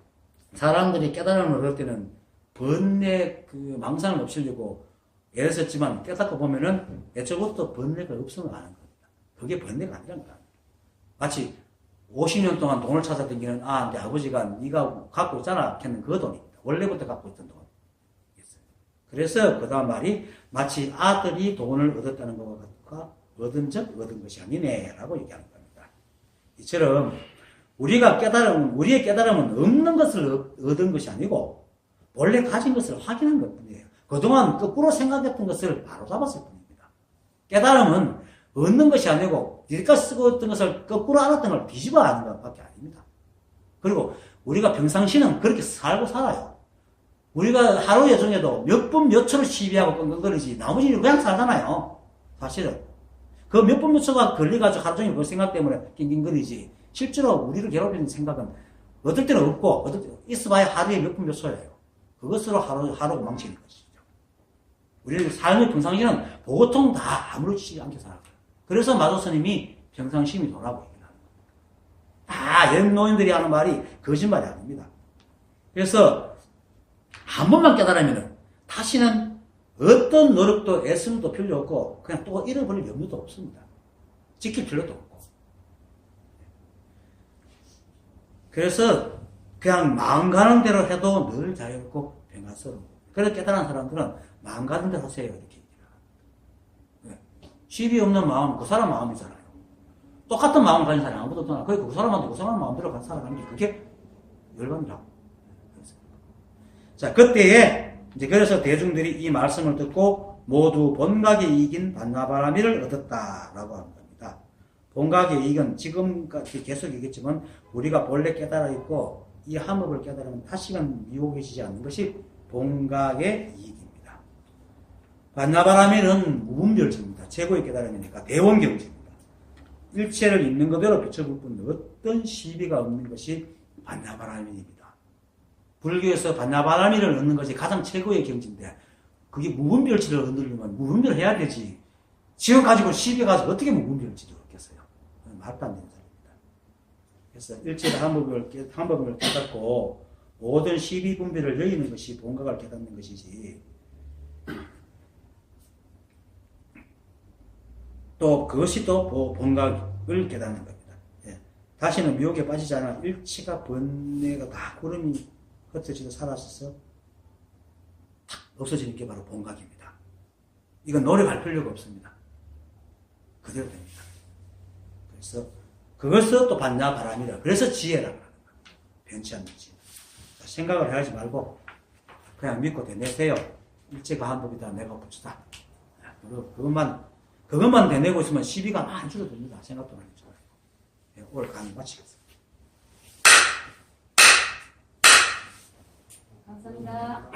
사람들이 깨달음을 얻을 때는 번뇌 망상을 없애려고 애를 썼지만 깨닫고 보면은 애초부터 번뇌가 없으면 아는 겁니다. 그게 번뇌가 아니라는 거야. 마치 50년 동안 돈을 찾아다니는 내 아버지가 네가 갖고 있잖아 했는 그 돈입니다. 원래부터 갖고 있던 돈. 그래서 그 다음 말이 마치 아들이 돈을 얻었다는 것과 얻은 적 얻은 것이 아니네 라고 얘기하는 겁니다. 이처럼 우리의 깨달음은 없는 것을 얻은 것이 아니고 원래 가진 것을 확인한 것 뿐이에요. 그동안 거꾸로 생각했던 것을 바로 잡았을 뿐입니다. 깨달음은 얻는 것이 아니고 여기까지 쓰고 있던 것을 거꾸로 알았던 걸 뒤집어 아는 것밖에 아닙니다. 그리고 우리가 평상시는 그렇게 살고 살아요. 우리가 하루에 중에도 몇 분 몇 초를 시비하고 끙끙거리지 나머지는 그냥 살잖아요. 사실은. 그 몇 분 몇 초가 걸려가지고 하루 종일 그 생각 때문에 낑낑거리지 실제로 우리를 괴롭히는 생각은 어떨 때는 없고 어떨 때 있어봐야 하루에 몇 분 몇 초예요. 그것으로 하루가 망치는 것이죠. 우리는 삶의 평상시는 보통 다 아무렇지 않게 살아요. 그래서 마도 스님이 평상심이 도라고 얘기를 하는 겁니다. 다 옛 노인들이 하는 말이 거짓말이 아닙니다. 그래서 한 번만 깨달으면 다시는 어떤 노력도 애씀도 필요 없고 그냥 또 잃어버릴 염려도 없습니다. 지킬 필요도 없고. 그래서 그냥 마음 가는 대로 해도 늘 자유롭고 평안스러워. 그래서 깨달은 사람들은 마음 가는 대로 하세요. 이렇게 얘기를 합니다. 시비 없는 마음, 그 사람 마음이잖아요. 똑같은 마음을 가진 사람이 아무도 없잖아. 그 사람한테 그 사람 마음대로 살아가는 게 그게 열반이라고. 자, 그때에, 이제 그래서 대중들이 이 말씀을 듣고 모두 본각에 이긴 반나바라미를 얻었다라고 하는 겁니다. 본각의 이익은 지금까지 계속 얘기했지만 우리가 본래 깨달아 있고 이 함업을 깨달으면 다시는 미혹해지지 않는 것이 본각의 이익입니다. 반야바라밀은 무분별지입니다. 최고의 깨달음이니까 대원경지입니다. 일체를 있는 그대로 비춰볼 뿐 어떤 시비가 없는 것이 반야바라밀입니다. 불교에서 반야바라밀을 얻는 것이 가장 최고의 경지인데 그게 무분별치를 얻으려면 무분별해야 되지. 지금 가지고 시비 가지고 어떻게 무분별치를 얻겠어요? 말도 안 되는 소리입니다. 그래서 일체의 한법을 깨닫고 모든 시비 분별을 여의는 것이 본각을 깨닫는 것이지. 또 그것이 또 본각을 깨닫는 겁니다. 예. 다시는 미혹에 빠지지 않아 일체가 번뇌가 다 구름이 흩어지고 사라져서 탁 없어지는 게 바로 본각입니다. 이건 노력할 필요가 없습니다. 그대로 됩니다. 그래서 그것을 또 반야바람이라. 그래서 지혜라고 하는 거예요. 변치 않는 지혜. 생각을 하지 말고 그냥 믿고 대내세요. 일체가 한 법이다. 내가 부처다. 그것만 대내고 있으면 시비가 많이 줄어듭니다. 생각도 많이 줄어요. 네, 오늘 강의 마치겠습니다. 감사합니다.